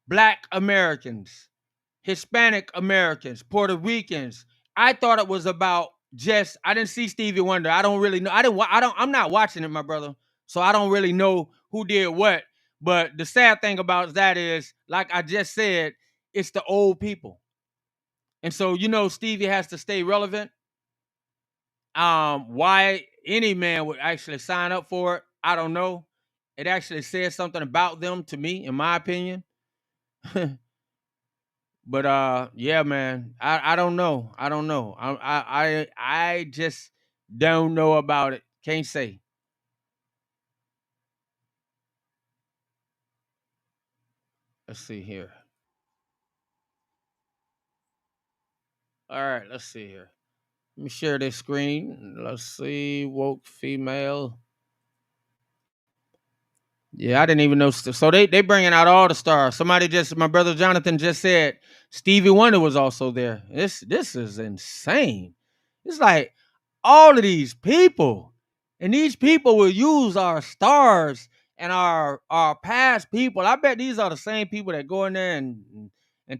black Americans, Hispanic Americans, Puerto Ricans. I thought it was about I didn't see Stevie Wonder. I don't really know. I'm not watching it, my brother. So I don't really know who did what. But the sad thing about that is, like I just said, it's the old people. And so, Stevie has to stay relevant. Why any man would actually sign up for it, I don't know. It actually says something about them to me, in my opinion. But yeah, man, I don't know. I don't know. I just don't know about it. Can't say. Let's see here. All right, let's see here. Let me share this screen. Let's see. Woke female. Yeah, I didn't even know. So they bringing out all the stars. My brother Jonathan just said Stevie Wonder was also there. This is insane. It's like all of these people, and these people will use our stars and our past people. I bet these are the same people that go in there and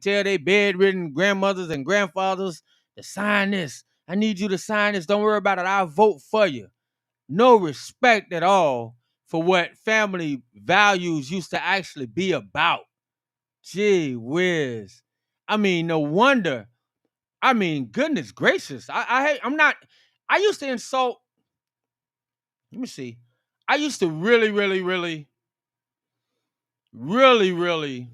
tell their bedridden grandmothers and grandfathers to sign this. I need you to sign this. Don't worry about it. I'll vote for you. No respect at all for what family values used to actually be about. Gee whiz. I mean, no wonder. I mean, goodness gracious. I'm not. I used to insult. Let me see. I used to really, really, really, really, really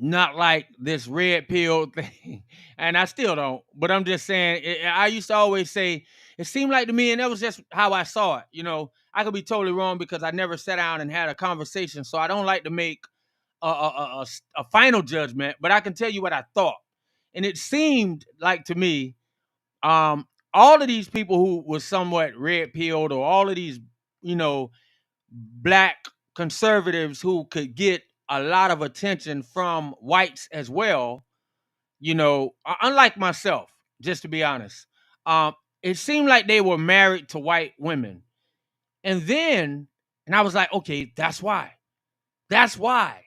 not like this red pill thing, and I still don't. But I'm just saying. I used to always say it seemed like to me, and that was just how I saw it. I could be totally wrong because I never sat down and had a conversation, so I don't like to make a final judgment. But I can tell you what I thought, and it seemed like to me, all of these people who were somewhat red pilled, or all of these, black conservatives who could get a lot of attention from whites as well, unlike myself, just to be honest, it seemed like they were married to white women. And I was like, okay, that's why. That's why.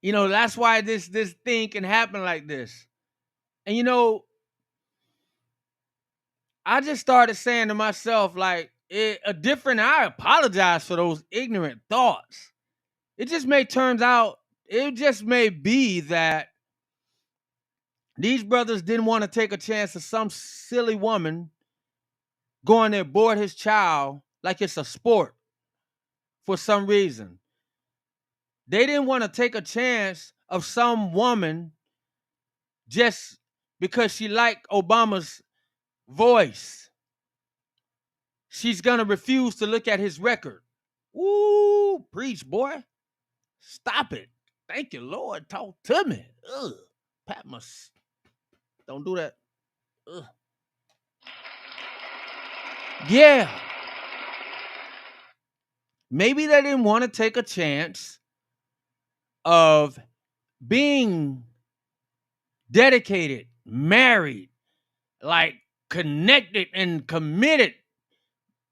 That's why this thing can happen like this. And I just started saying to myself, like, I apologize for those ignorant thoughts. It just may be that these brothers didn't want to take a chance of some silly woman going there board his child like it's a sport for some reason. They didn't want to take a chance of some woman just because she liked Obama's voice. She's going to refuse to look at his record. Ooh, preach, boy. Stop it. Thank you, Lord. Talk to me. Ugh. Patmos. Don't do that. Ugh. Yeah. Maybe they didn't want to take a chance of being dedicated, married, like connected and committed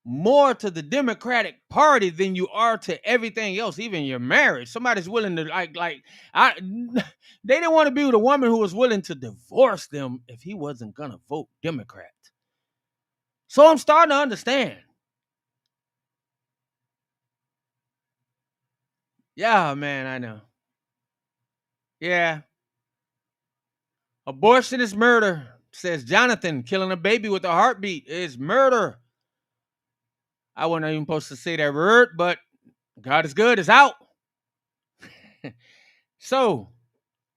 more to the Democratic Party than you are to everything else, even your marriage. Somebody's willing to they didn't want to be with a woman who was willing to divorce them if he wasn't gonna vote Democrat. So I'm starting to understand. Yeah, man, I know. Yeah. Abortion is murder, says Jonathan. Killing a baby with a heartbeat is murder. I wasn't even supposed to say that word, but God is good. It's out. So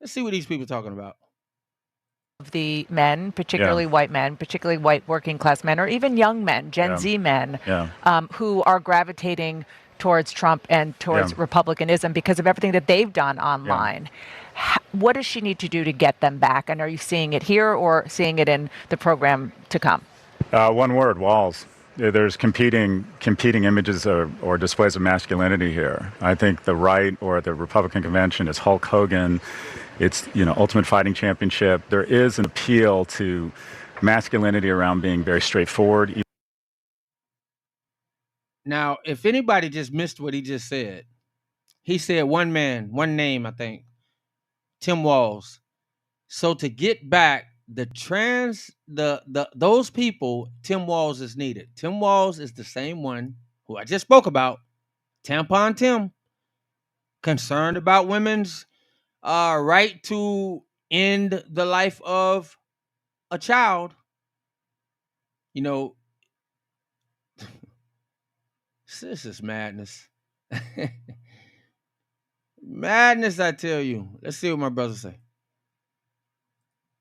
let's see what these people are talking about. Of the men, particularly white men, particularly white working class men, or even young men, Gen Z men, who are gravitating towards Trump and towards Republicanism because of everything that they've done online. What does she need to do to get them back? And are you seeing it here or seeing it in the program to come? One word: walls. There's competing images or displays of masculinity here. I think the right or the Republican convention is Hulk Hogan. It's, Ultimate Fighting Championship. There is an appeal to masculinity around being very straightforward. Now, if anybody just missed what he just said, he said one man, one name, I think, Tim Walz. So to get back those people, Tim Walz is needed. Tim Walz is the same one who I just spoke about, Tampon Tim, concerned about women's right to end the life of a child. This is madness. Madness, I tell you. Let's see what my brothers say.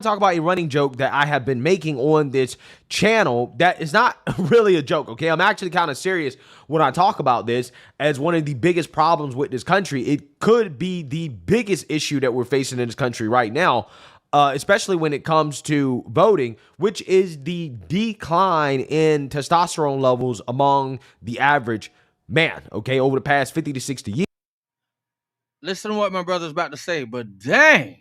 Talk about a running joke that I have been making on this channel that is not really a joke, okay? I'm actually kind of serious when I talk about this as one of the biggest problems with this country. It could be the biggest issue that we're facing in this country right now, especially when it comes to voting, which is the decline in testosterone levels among the average man, okay, over the past 50 to 60 years. Listen to what my brother's about to say, but dang.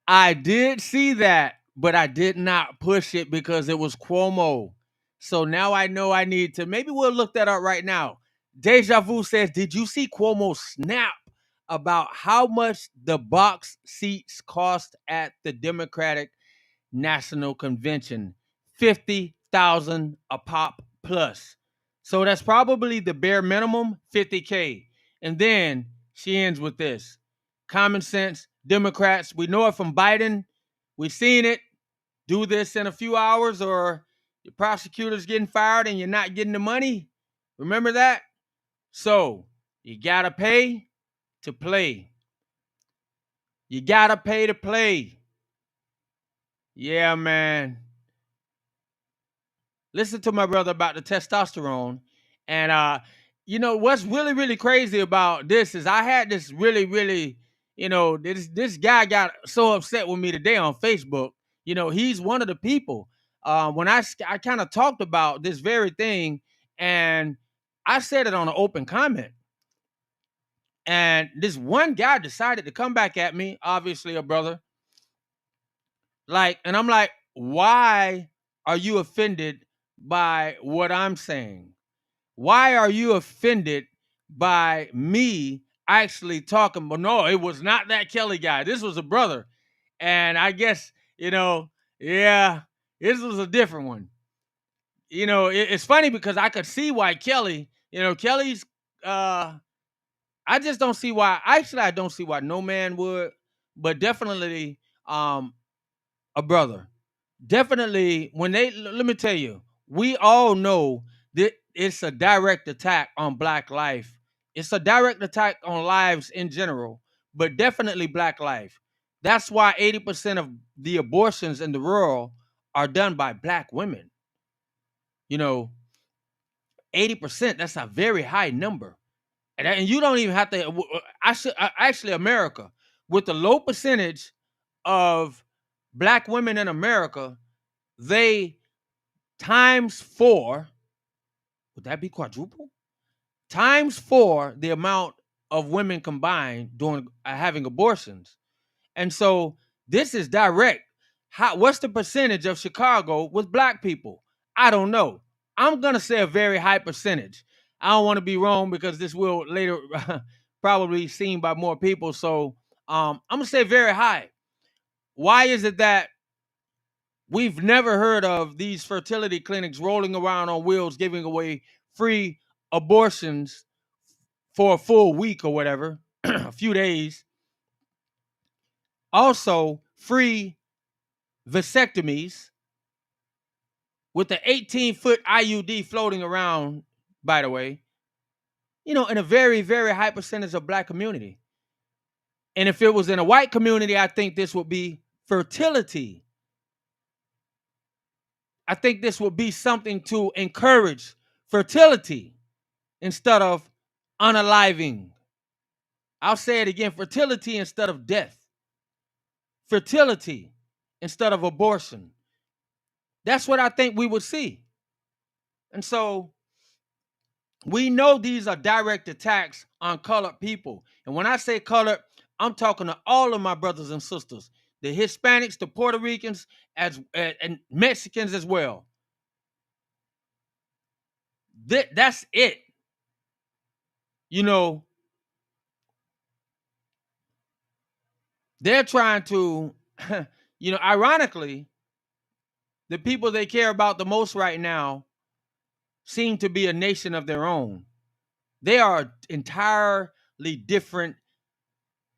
I did see that, but I did not push it because it was Cuomo. So now I know I need to. Maybe we'll look that up right now. Deja Vu says, did you see Cuomo snap about how much the box seats cost at the Democratic National Convention? $50,000 a pop plus. So that's probably the bare minimum, $50K. And then she ends with this. Common sense, Democrats, we know it from Biden. We've seen it. Do this in a few hours or your prosecutor's getting fired and you're not getting the money. Remember that? So you got to pay to play. You got to pay to play. Yeah, man. Listen to my brother about the testosterone. And, what's really, really crazy about this is I had this really, really, this guy got so upset with me today on Facebook. He's one of the people. When I kind of talked about this very thing, and I said it on an open comment. And this one guy decided to come back at me, obviously a brother. And I'm like, why are you offended by what I'm saying? Why are you offended by me actually talking? But no, it was not that Kelly guy. This was a brother. And I guess, this was a different one. It's funny because I could see why Kelly's, I just don't see why. Actually, I don't see why no man would, but definitely a brother. Definitely, let me tell you, we all know that it's a direct attack on Black life. It's a direct attack on lives in general, but definitely Black life. That's why 80% of the abortions in the world are done by Black women. 80%, that's a very high number. And you don't even have to, actually America, with the low percentage of Black women in America, they times 4, would that be quadruple? Times 4 the amount of women combined having abortions. And so this is direct. What's the percentage of Chicago with Black people? I don't know. I'm going to say a very high percentage. I don't want to be wrong because this will later probably be seen by more people. So I'm going to say very high. Why is it that we've never heard of these fertility clinics rolling around on wheels giving away free abortions for a full week or whatever, a few days? Also, free vasectomies with the 18-foot IUD floating around, by the way, in a very, very high percentage of Black community. And if it was in a white community, I think this would be fertility. I think this would be something to encourage fertility instead of unaliving. I'll say it again, fertility instead of death. Fertility instead of abortion. That's what I think we would see. And so we know these are direct attacks on colored people. And when I say colored, I'm talking to all of my brothers and sisters, the Hispanics, the Puerto Ricans, and Mexicans as well. That's it. They're trying to, ironically, the people they care about the most right now seem to be a nation of their own. They are an entirely different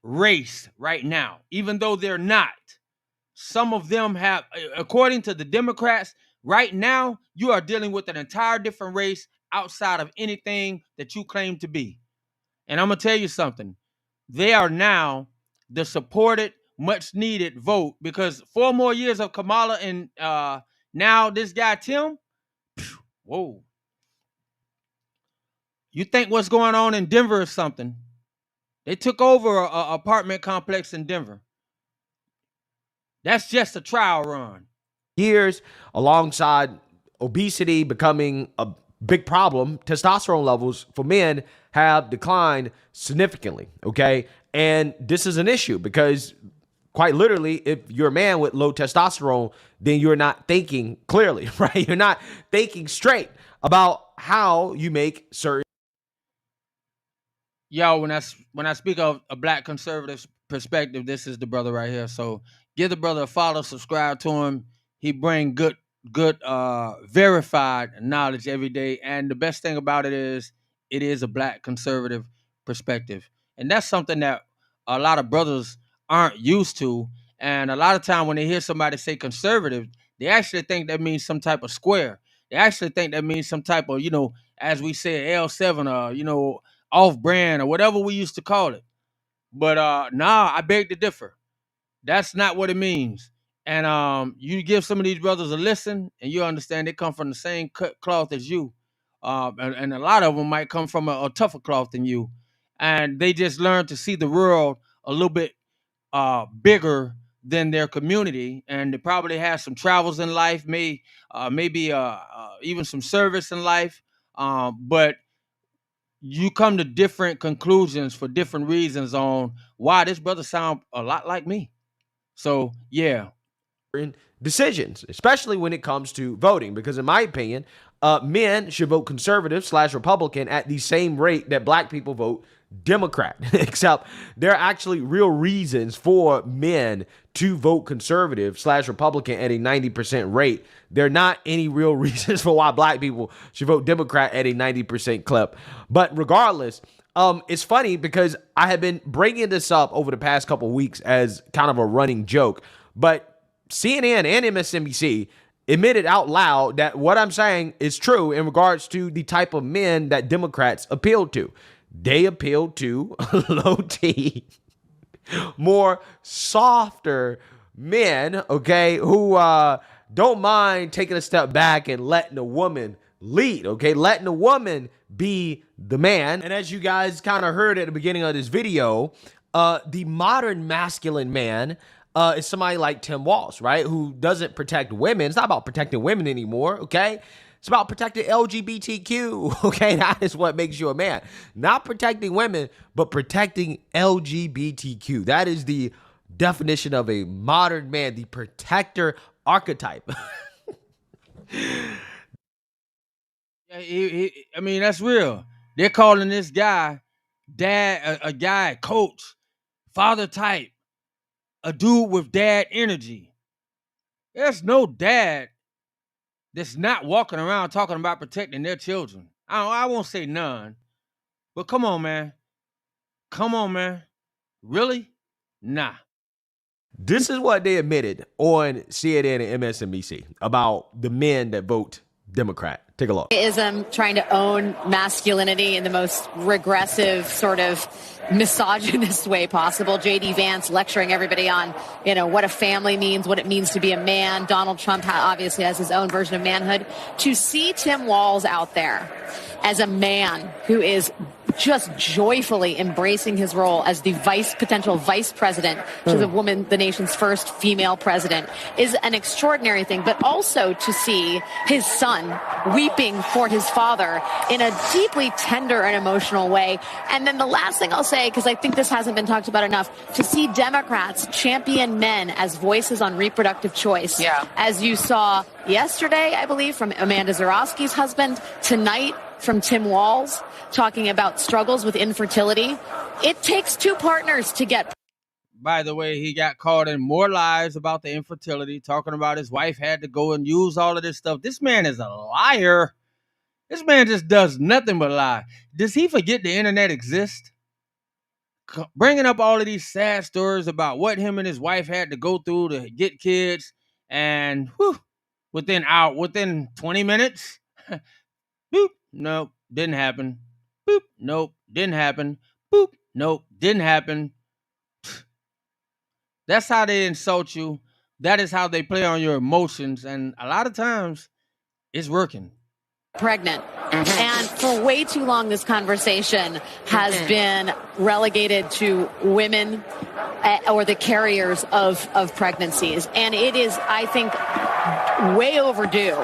race right now, even though they're not. Some of them have, according to the Democrats, right now, you are dealing with an entire different race outside of anything that you claim to be. And I'm going to tell you something. They are now the supported, much needed vote, because 4 more years of Kamala and now this guy, Tim, whoa. You think what's going on in Denver is something? They took over an apartment complex in Denver. That's just a trial run. Years alongside obesity becoming a big problem, testosterone levels for men have declined significantly, okay? And this is an issue because quite literally, if you're a man with low testosterone, then you're not thinking clearly, right? You're not thinking straight about how you make certain. Yo, when I speak of a Black conservative perspective, this is the brother right here. So give the brother a follow, subscribe to him. He bring good verified knowledge every day. And the best thing about it is a Black conservative perspective. And that's something that a lot of brothers aren't used to. And a lot of time when they hear somebody say conservative, they actually think that means some type of square. They actually think that means some type of, as we say, L7 or, off-brand or whatever we used to call it. But I beg to differ. That's not what it means. And you give some of these brothers a listen, and you understand they come from the same cloth as you. And a lot of them might come from a tougher cloth than you. And they just learn to see the world a little bit bigger than their community. And they probably have some travels in life, maybe even some service in life. But you come to different conclusions for different reasons on why this brother sound a lot like me. So, yeah. Decisions, especially when it comes to voting, because in my opinion, men should vote conservative/Republican at the same rate that Black people vote Democrat, except there are actually real reasons for men to vote conservative/Republican at a 90% rate. There are not any real reasons for why Black people should vote Democrat at a 90% clip. But regardless, it's funny because I have been bringing this up over the past couple of weeks as kind of a running joke, but CNN and MSNBC admitted out loud that what I'm saying is true in regards to the type of men that Democrats appeal to. They appeal to low T, more softer men, okay, who don't mind taking a step back and letting a woman lead, okay, letting a woman be the man. And as you guys kind of heard at the beginning of this video, the modern masculine man is somebody like Tim Walz, right, who doesn't protect women. It's not about protecting women anymore, okay? It's about protecting LGBTQ, okay? That is what makes you a man. Not protecting women, but protecting LGBTQ. That is the definition of a modern man, the protector archetype. I mean, that's real. They're calling this guy dad, a guy, coach, father type, a dude with dad energy. There's no dad that's not walking around talking about protecting their children. I won't say none, but come on, man. Come on, man. Really? Nah. This is what they admitted on CNN and MSNBC about the men that vote Democrat. Take a look. Ism trying to own masculinity in the most regressive, sort of misogynist way possible. J.D. Vance lecturing everybody on, what a family means, what it means to be a man. Donald Trump obviously has his own version of manhood. To see Tim Walz out there as a man who is just joyfully embracing his role as the potential vice president to the woman, the nation's first female president, is an extraordinary thing. But also to see his son weeping for his father in a deeply tender and emotional way. And then the last thing I'll say, because I think this hasn't been talked about enough, to see Democrats champion men as voices on reproductive choice. Yeah. As you saw yesterday, I believe, from Amanda Zarowski's husband, tonight from Tim Walz, talking about struggles with infertility. It takes two partners to get. By the way, he got caught in more lies about the infertility, talking about his wife had to go and use all of this stuff. This man is a liar. This man just does nothing but lie. Does he forget the internet exists? Bringing up all of these sad stories about what him and his wife had to go through to get kids, and within 20 minutes, boop, nope, didn't happen. Boop, nope, didn't happen. Boop, nope, didn't happen. That's how they insult you. That is how they play on your emotions. And a lot of times, it's working. Pregnant. And for way too long, this conversation has been relegated to women or the carriers of pregnancies. And it is, I think, way overdue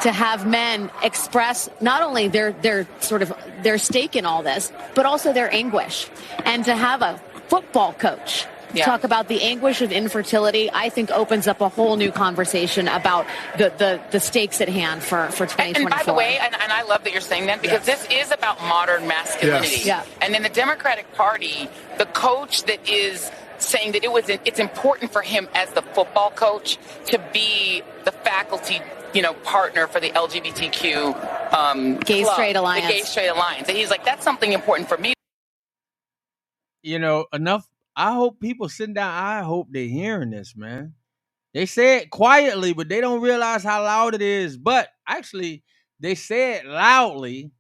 to have men express not only their stake in all this, but also their anguish. And to have a football coach talk about the anguish of infertility, I think opens up a whole new conversation about the stakes at hand for 2024. And by the way, and I love that you're saying that, because this is about modern masculinity. Yeah. And in the Democratic Party, the coach that is saying that it's important for him as the football coach to be the faculty partner for the LGBTQ Gay club, Straight Alliance. The Gay Straight Alliance. And he's like, that's something important for me. Enough. I hope people sitting down, I hope they're hearing this, man. They say it quietly, but they don't realize how loud it is. But actually, they say it loudly,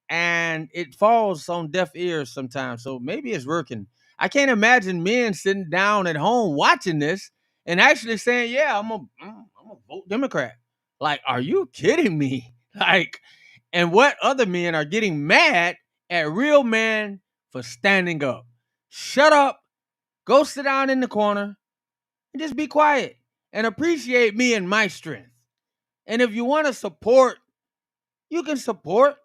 and it falls on deaf ears sometimes. So maybe it's working. I can't imagine men sitting down at home watching this and actually saying, yeah, I'm a vote Democrat. Like, are you kidding me? Like, and what other men are getting mad at real men for standing up? Shut up. Go sit down in the corner and just be quiet and appreciate me and my strength. And if you want to support, you can support.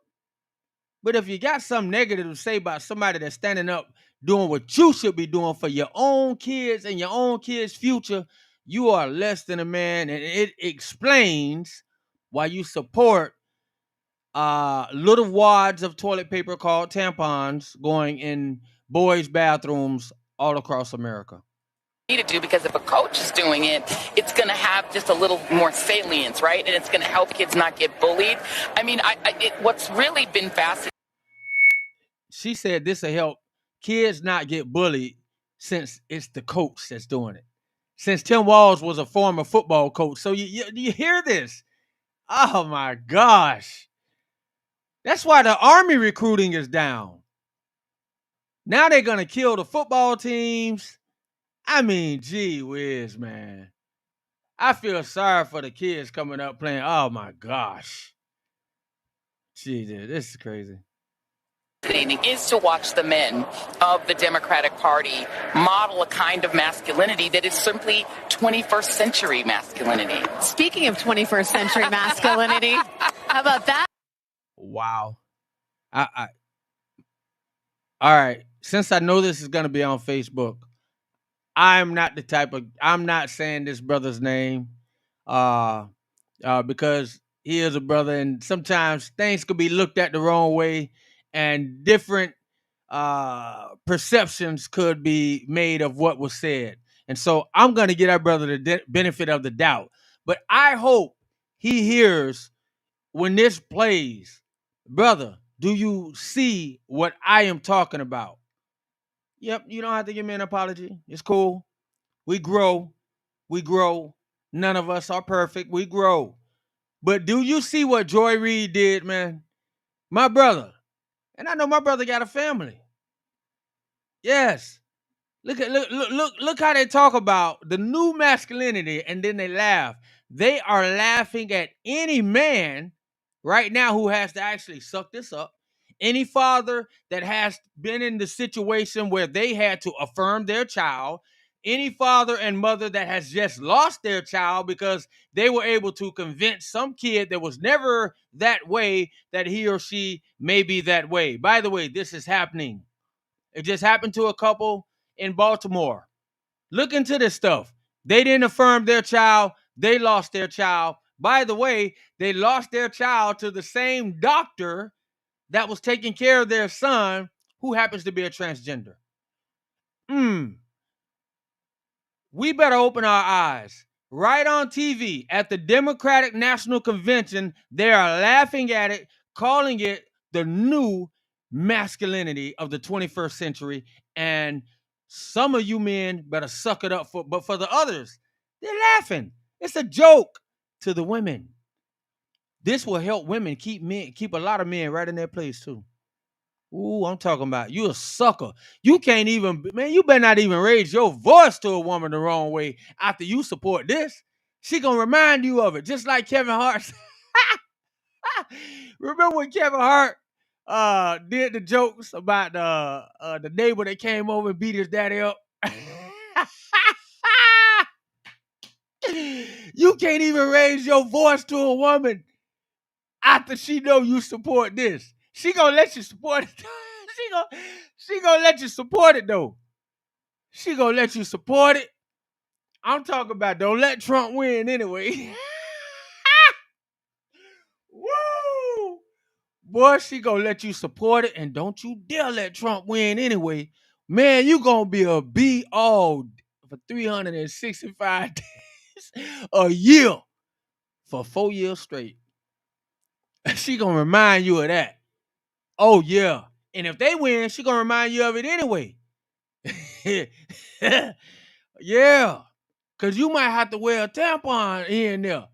But if you got something negative to say about somebody that's standing up, doing what you should be doing for your own kids and your own kids' future, you are less than a man. And it explains why you support little wads of toilet paper called tampons going in boys' bathrooms all across America. To do, because if a coach is doing it, it's going to have just a little more salience, right? And it's going to help kids not get bullied. I mean, what's really been fascinating. She said this will help kids not get bullied since it's the coach that's doing it. Since Tim Walz was a former football coach. So you hear this? Oh my gosh. That's why the Army recruiting is down. Now they're going to kill the football teams. I mean, gee whiz, man. I feel sorry for the kids coming up playing. Oh, my gosh. Gee, this is crazy. Is to watch the men of the Democratic Party model a kind of masculinity that is simply 21st century masculinity. Speaking of 21st century masculinity, how about that? Wow. All right. Since I know this is going to be on Facebook, I'm not saying this brother's name because He is a brother, and sometimes things could be looked at the wrong way, and different perceptions could be made of what was said. And so I'm going to give our brother the benefit of the doubt. But I hope he hears when this plays, brother, do you see what I am talking about? Yep, you don't have to give me an apology. It's cool. We grow. We grow. None of us are perfect. We grow. But do you see what Joy Reid did, man? My brother. And I know my brother got a family. Yes. Look how they talk about the new masculinity, and then they laugh. They are laughing at any man right now who has to actually suck this up. Any father that has been in the situation where they had to affirm their child. Any father and mother that has just lost their child because they were able to convince some kid that was never that way that he or she may be that way. By the way, this is happening. It just happened to a couple in Baltimore. Look into this stuff. They didn't affirm their child. They lost their child. By the way, they lost their child to the same doctor that was taking care of their son, who happens to be a transgender. We better open our eyes. Right on TV at the Democratic National Convention, they are laughing at it, calling it the new masculinity of the 21st century. And some of you men better suck it up but for the others, they're laughing. It's a joke to the women. This will help women keep a lot of men right in their place too. Ooh, I'm talking about you a sucker. You can't even, man, you better not even raise your voice to a woman the wrong way after you support this. She gonna remind you of it, just like Kevin Hart. Remember when Kevin Hart did the jokes about the neighbor that came over and beat his daddy up? You can't even raise your voice to a woman after she know you support this. She gonna let you support it. she gonna let you support it though. She gonna let you support it. I'm talking about don't let Trump win anyway. Woo! Boy, she gonna let you support it, and don't you dare let Trump win anyway. Man, you gonna be a B all for 365 days a year for 4 years straight. She gonna remind you of that. Oh yeah. And if they win, she gonna remind you of it anyway. Yeah. Cause you might have to wear a tampon here and there.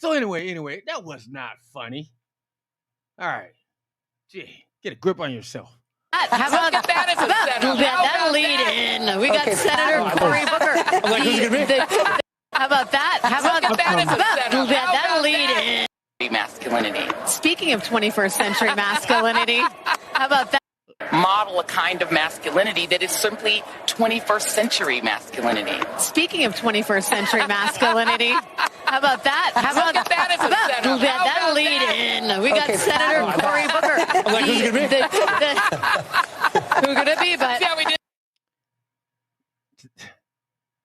So anyway, that was not funny. All right. Gee, get a grip on yourself. How about that as a setup? That'll lead in. We got Senator Cory Booker. How about that? How about that as a setup? That'll lead in. Masculinity. Speaking of 21st century masculinity, how about that? Model a kind of masculinity that is simply 21st century masculinity. Speaking of 21st century masculinity, how about that? How about that as a setup? That'll lead in. We got Senator Cory Booker. Who's going to be? Who's going to be? But yeah, we did.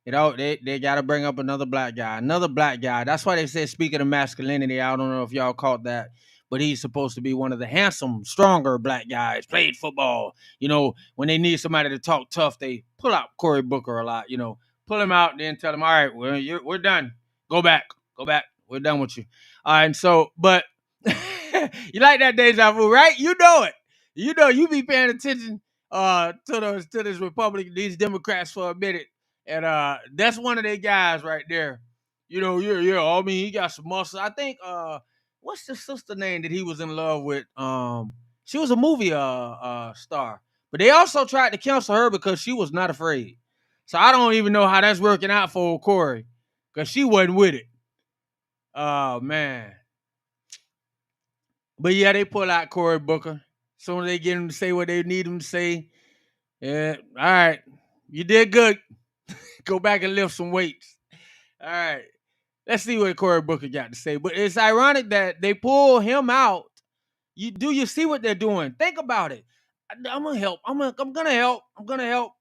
You know, they got to bring up another black guy. Another black guy. That's why they said, speaking of masculinity, I don't know if y'all caught that, but he's supposed to be one of the handsome, stronger black guys, played football. You know, when they need somebody to talk tough, they pull out Cory Booker a lot, you know, pull him out and then tell him, all right, we're done. Go back. We're done with you. All right, and so, but you like that deja vu, right? You know it. You know, you be paying attention to this Republican, these Democrats for a minute. And that's one of their guys right there. You know, yeah. I mean, he got some muscle. I think what's the sister name that he was in love with? She was a movie star. But they also tried to cancel her because she was not afraid. So I don't even know how that's working out for Cory, because she wasn't with it. Oh man. But yeah, they pull out Cory Booker. As soon as they get him to say what they need him to say. Yeah, all right. You did good. Go back and lift some weights. All right. Let's see what Cory Booker got to say. But it's ironic that they pull him out. You see what they're doing? Think about it. I'm gonna help. I'm gonna help.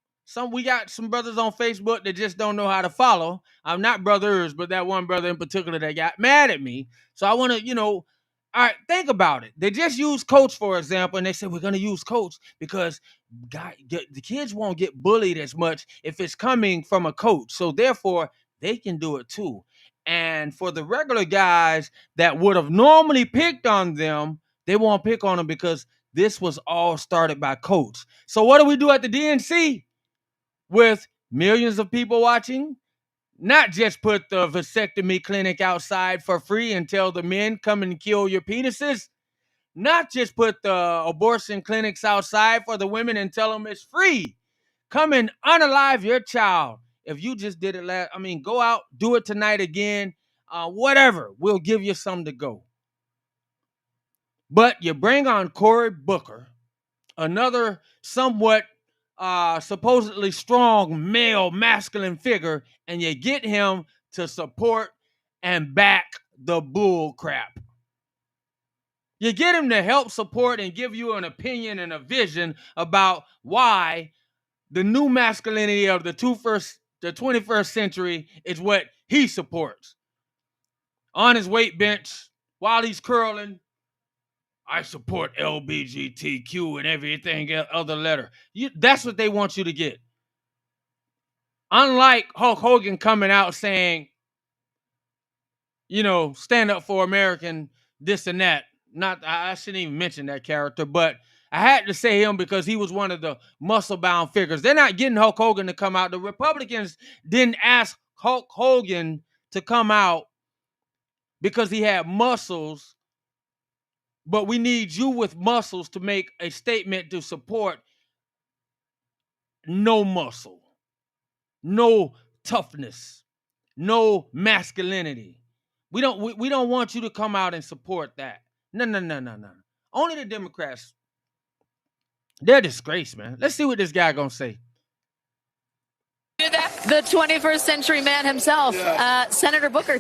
we got some brothers on Facebook that just don't know how to follow. I'm not brothers, but that one brother in particular that got mad at me. So I want to, all right, think about it. They just use coach, for example, and they said we're going to use coach because the kids won't get bullied as much if it's coming from a coach. So therefore, they can do it too. And for the regular guys that would have normally picked on them, they won't pick on them because this was all started by coach. So what do we do at the DNC with millions of people watching? Not just put the vasectomy clinic outside for free and tell the men come and kill your penises. Not just put the abortion clinics outside for the women and tell them it's free. Come and unalive your child. If you just did it go out, do it tonight again. Whatever. We'll give you something to go. But you bring on Cory Booker, another somewhat supposedly strong male masculine figure, and you get him to support and back the bull crap. You get him to help support and give you an opinion and a vision about why the new masculinity of the 21st century is what he supports. On his weight bench, while he's curling, I support LGBTQ and everything other letter. That's what they want you to get. Unlike Hulk Hogan coming out saying, stand up for American, this and that. I shouldn't even mention that character, but I had to say him because he was one of the muscle-bound figures. They're not getting Hulk Hogan to come out. The Republicans didn't ask Hulk Hogan to come out because he had muscles, but we need you with muscles to make a statement to support no muscle, no toughness, no masculinity. We don't want you to come out and support that. No. Only the Democrats. They're a disgrace, man. Let's see what this guy gonna say. The 21st century man himself, Senator Booker.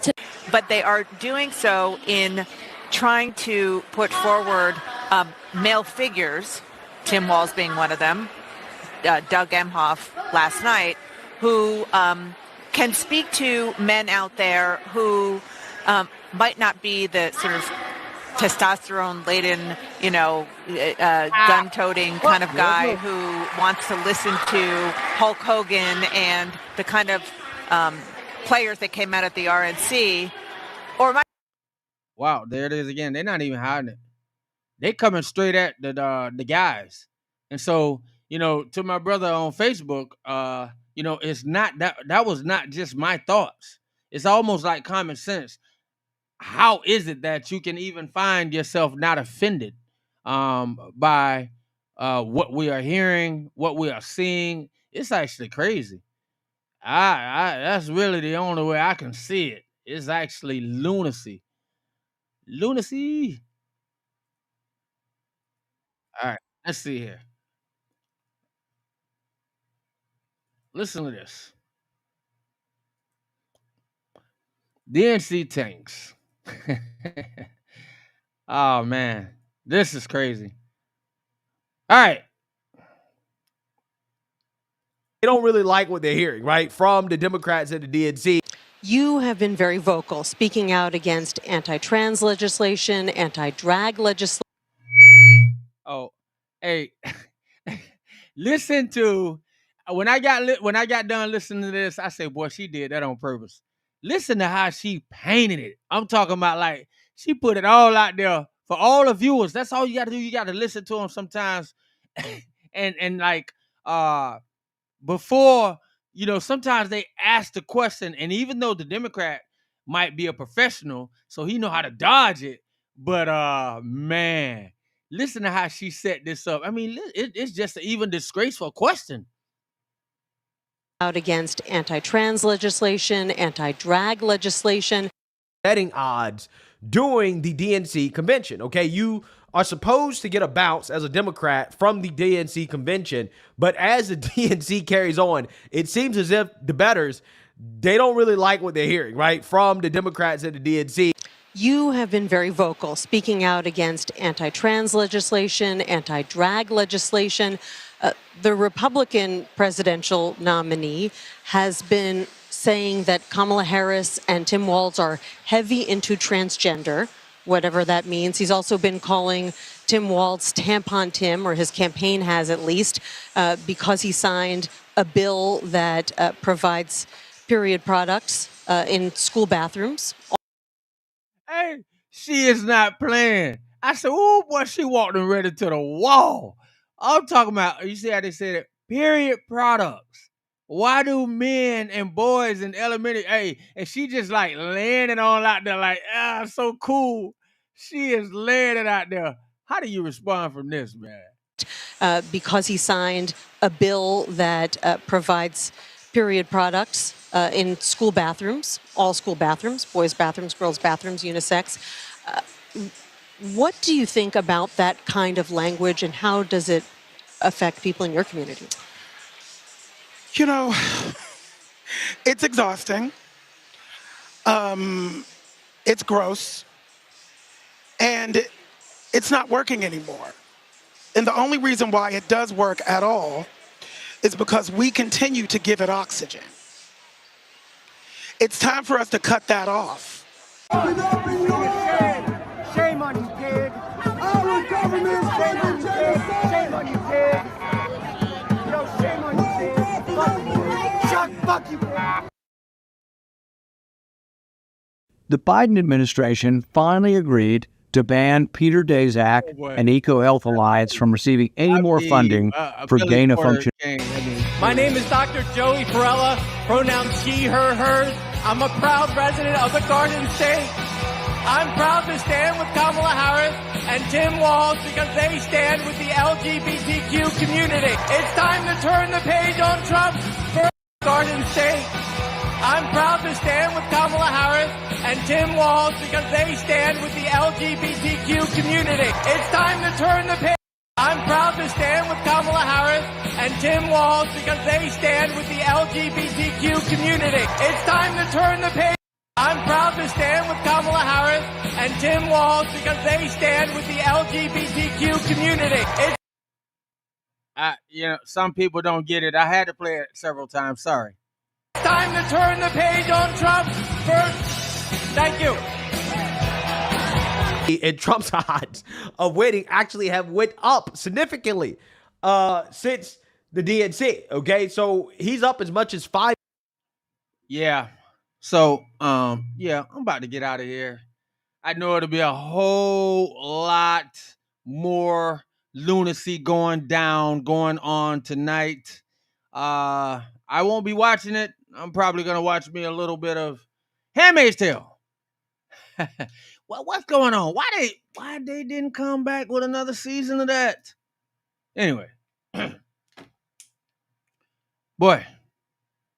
But they are doing so in trying to put forward male figures, Tim Walz being one of them, Doug Emhoff last night, who can speak to men out there who might not be the sort of testosterone-laden, gun-toting kind of guy who wants to listen to Hulk Hogan and the kind of players that came out at the RNC. Wow, there it is again. They're not even hiding it. They coming straight at the guys. And so, to my brother on Facebook, it's not that was not just my thoughts. It's almost like common sense. How is it that you can even find yourself not offended by what we are hearing, what we are seeing? It's actually crazy. That's really the only way I can see it. It's actually lunacy. Lunacy. All right, let's see here. Listen to this. DNC tanks. Oh, man. This is crazy. All right. They don't really like what they're hearing, right, from the Democrats at the DNC. You have been very vocal, speaking out against anti-trans legislation, anti-drag legislation. Oh, hey, listen to when I got done listening to this, I said, boy, she did that on purpose. Listen to how she painted it. I'm talking about like she put it all out there for all the viewers. That's all you got to do. You got to listen to them sometimes, and like before, sometimes they ask the question, and even though the Democrat might be a professional, so he know how to dodge it, but man, listen to how she set this up. I mean, it's just an even disgraceful question. Out against anti-trans legislation, anti-drag legislation. Betting odds during the DNC convention. Okay, you are supposed to get a bounce as a Democrat from the DNC convention, but as the DNC carries on, it seems as if the bettors, they don't really like what they're hearing, right, from the Democrats at the DNC. You have been very vocal, speaking out against anti-trans legislation, anti-drag legislation. The Republican presidential nominee has been saying that Kamala Harris and Tim Walz are heavy into transgender, whatever that means. He's also been calling Tim Walz Tampon Tim, or his campaign has at least, because he signed a bill that provides period products in school bathrooms. Hey, she is not playing. I said, oh boy, she walked him ready to the wall. I'm talking about, you see how they said it? Period products. Why do men and boys in elementary, hey, and she just like laying it on out there like, so cool. She is laying it out there. How do you respond from this, man? Because he signed a bill that provides period products in school bathrooms, all school bathrooms, boys' bathrooms, girls' bathrooms, unisex. What do you think about that kind of language, and how does it affect people in your community? You know, it's exhausting. It's gross. And it's not working anymore. And the only reason why it does work at all is because we continue to give it oxygen. It's time for us to cut that off. Shame on you, pig. Our government is genocide. Shame on you, pig. Yo, shame on you, pig. Fuck you. Chuck, fuck you. The Biden administration finally agreed to ban Peter Daszak and EcoHealth Alliance from receiving any more funding for gain-of-function. My name is Dr. Joey Perella, pronouns she, her, hers. I'm a proud resident of the Garden State. I'm proud to stand with Kamala Harris and Tim Walz because they stand with the LGBTQ community. It's time to turn the page on Trump for Garden State. I'm proud to stand with Kamala Harris and Tim Walz because they stand with the LGBTQ community. It's time to turn the page. I'm proud to stand with Kamala Harris and Tim Walz because they stand with the LGBTQ community. It's time to turn the page. I'm proud to stand with Kamala Harris and Tim Walz because they stand with the LGBTQ community. Some people don't get it. I had to play it several times. Sorry. It's time to turn the page on Trump first. Thank you. And Trump's odds of winning actually have went up significantly since the DNC. Okay, so he's up as much as 5. Yeah. So, I'm about to get out of here. I know it'll be a whole lot more lunacy going on tonight. I won't be watching it. I'm probably going to watch me a little bit of Handmaid's Tale. Well, what's going on? Why they didn't come back with another season of that? Anyway. Boy,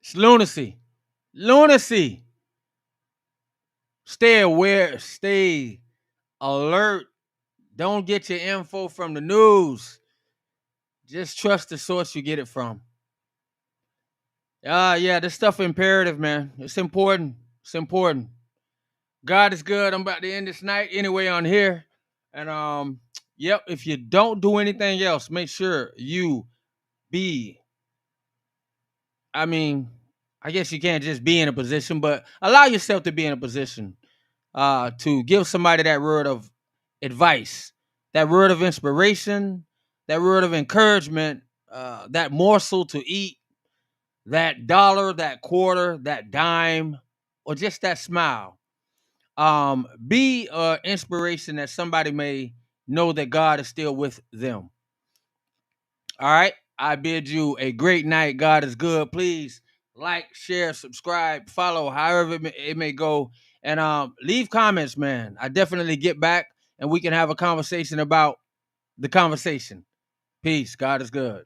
it's lunacy. Lunacy. Stay aware. Stay alert. Don't get your info from the news. Just trust the source you get it from. This stuff imperative, man. It's important. It's important. God is good. I'm about to end this night anyway on here. And if you don't do anything else, make sure you I guess you can't just be in a position, but allow yourself to be in a position to give somebody that word of advice, that word of inspiration, that word of encouragement, that morsel to eat, that dollar, that quarter, that dime, or just that smile. Be an inspiration that somebody may know that God is still with them. All right. I bid you a great night. God is good. Please like, share, subscribe, follow, however it may go. And leave comments, man. I definitely get back and we can have a conversation about the conversation. Peace. God is good.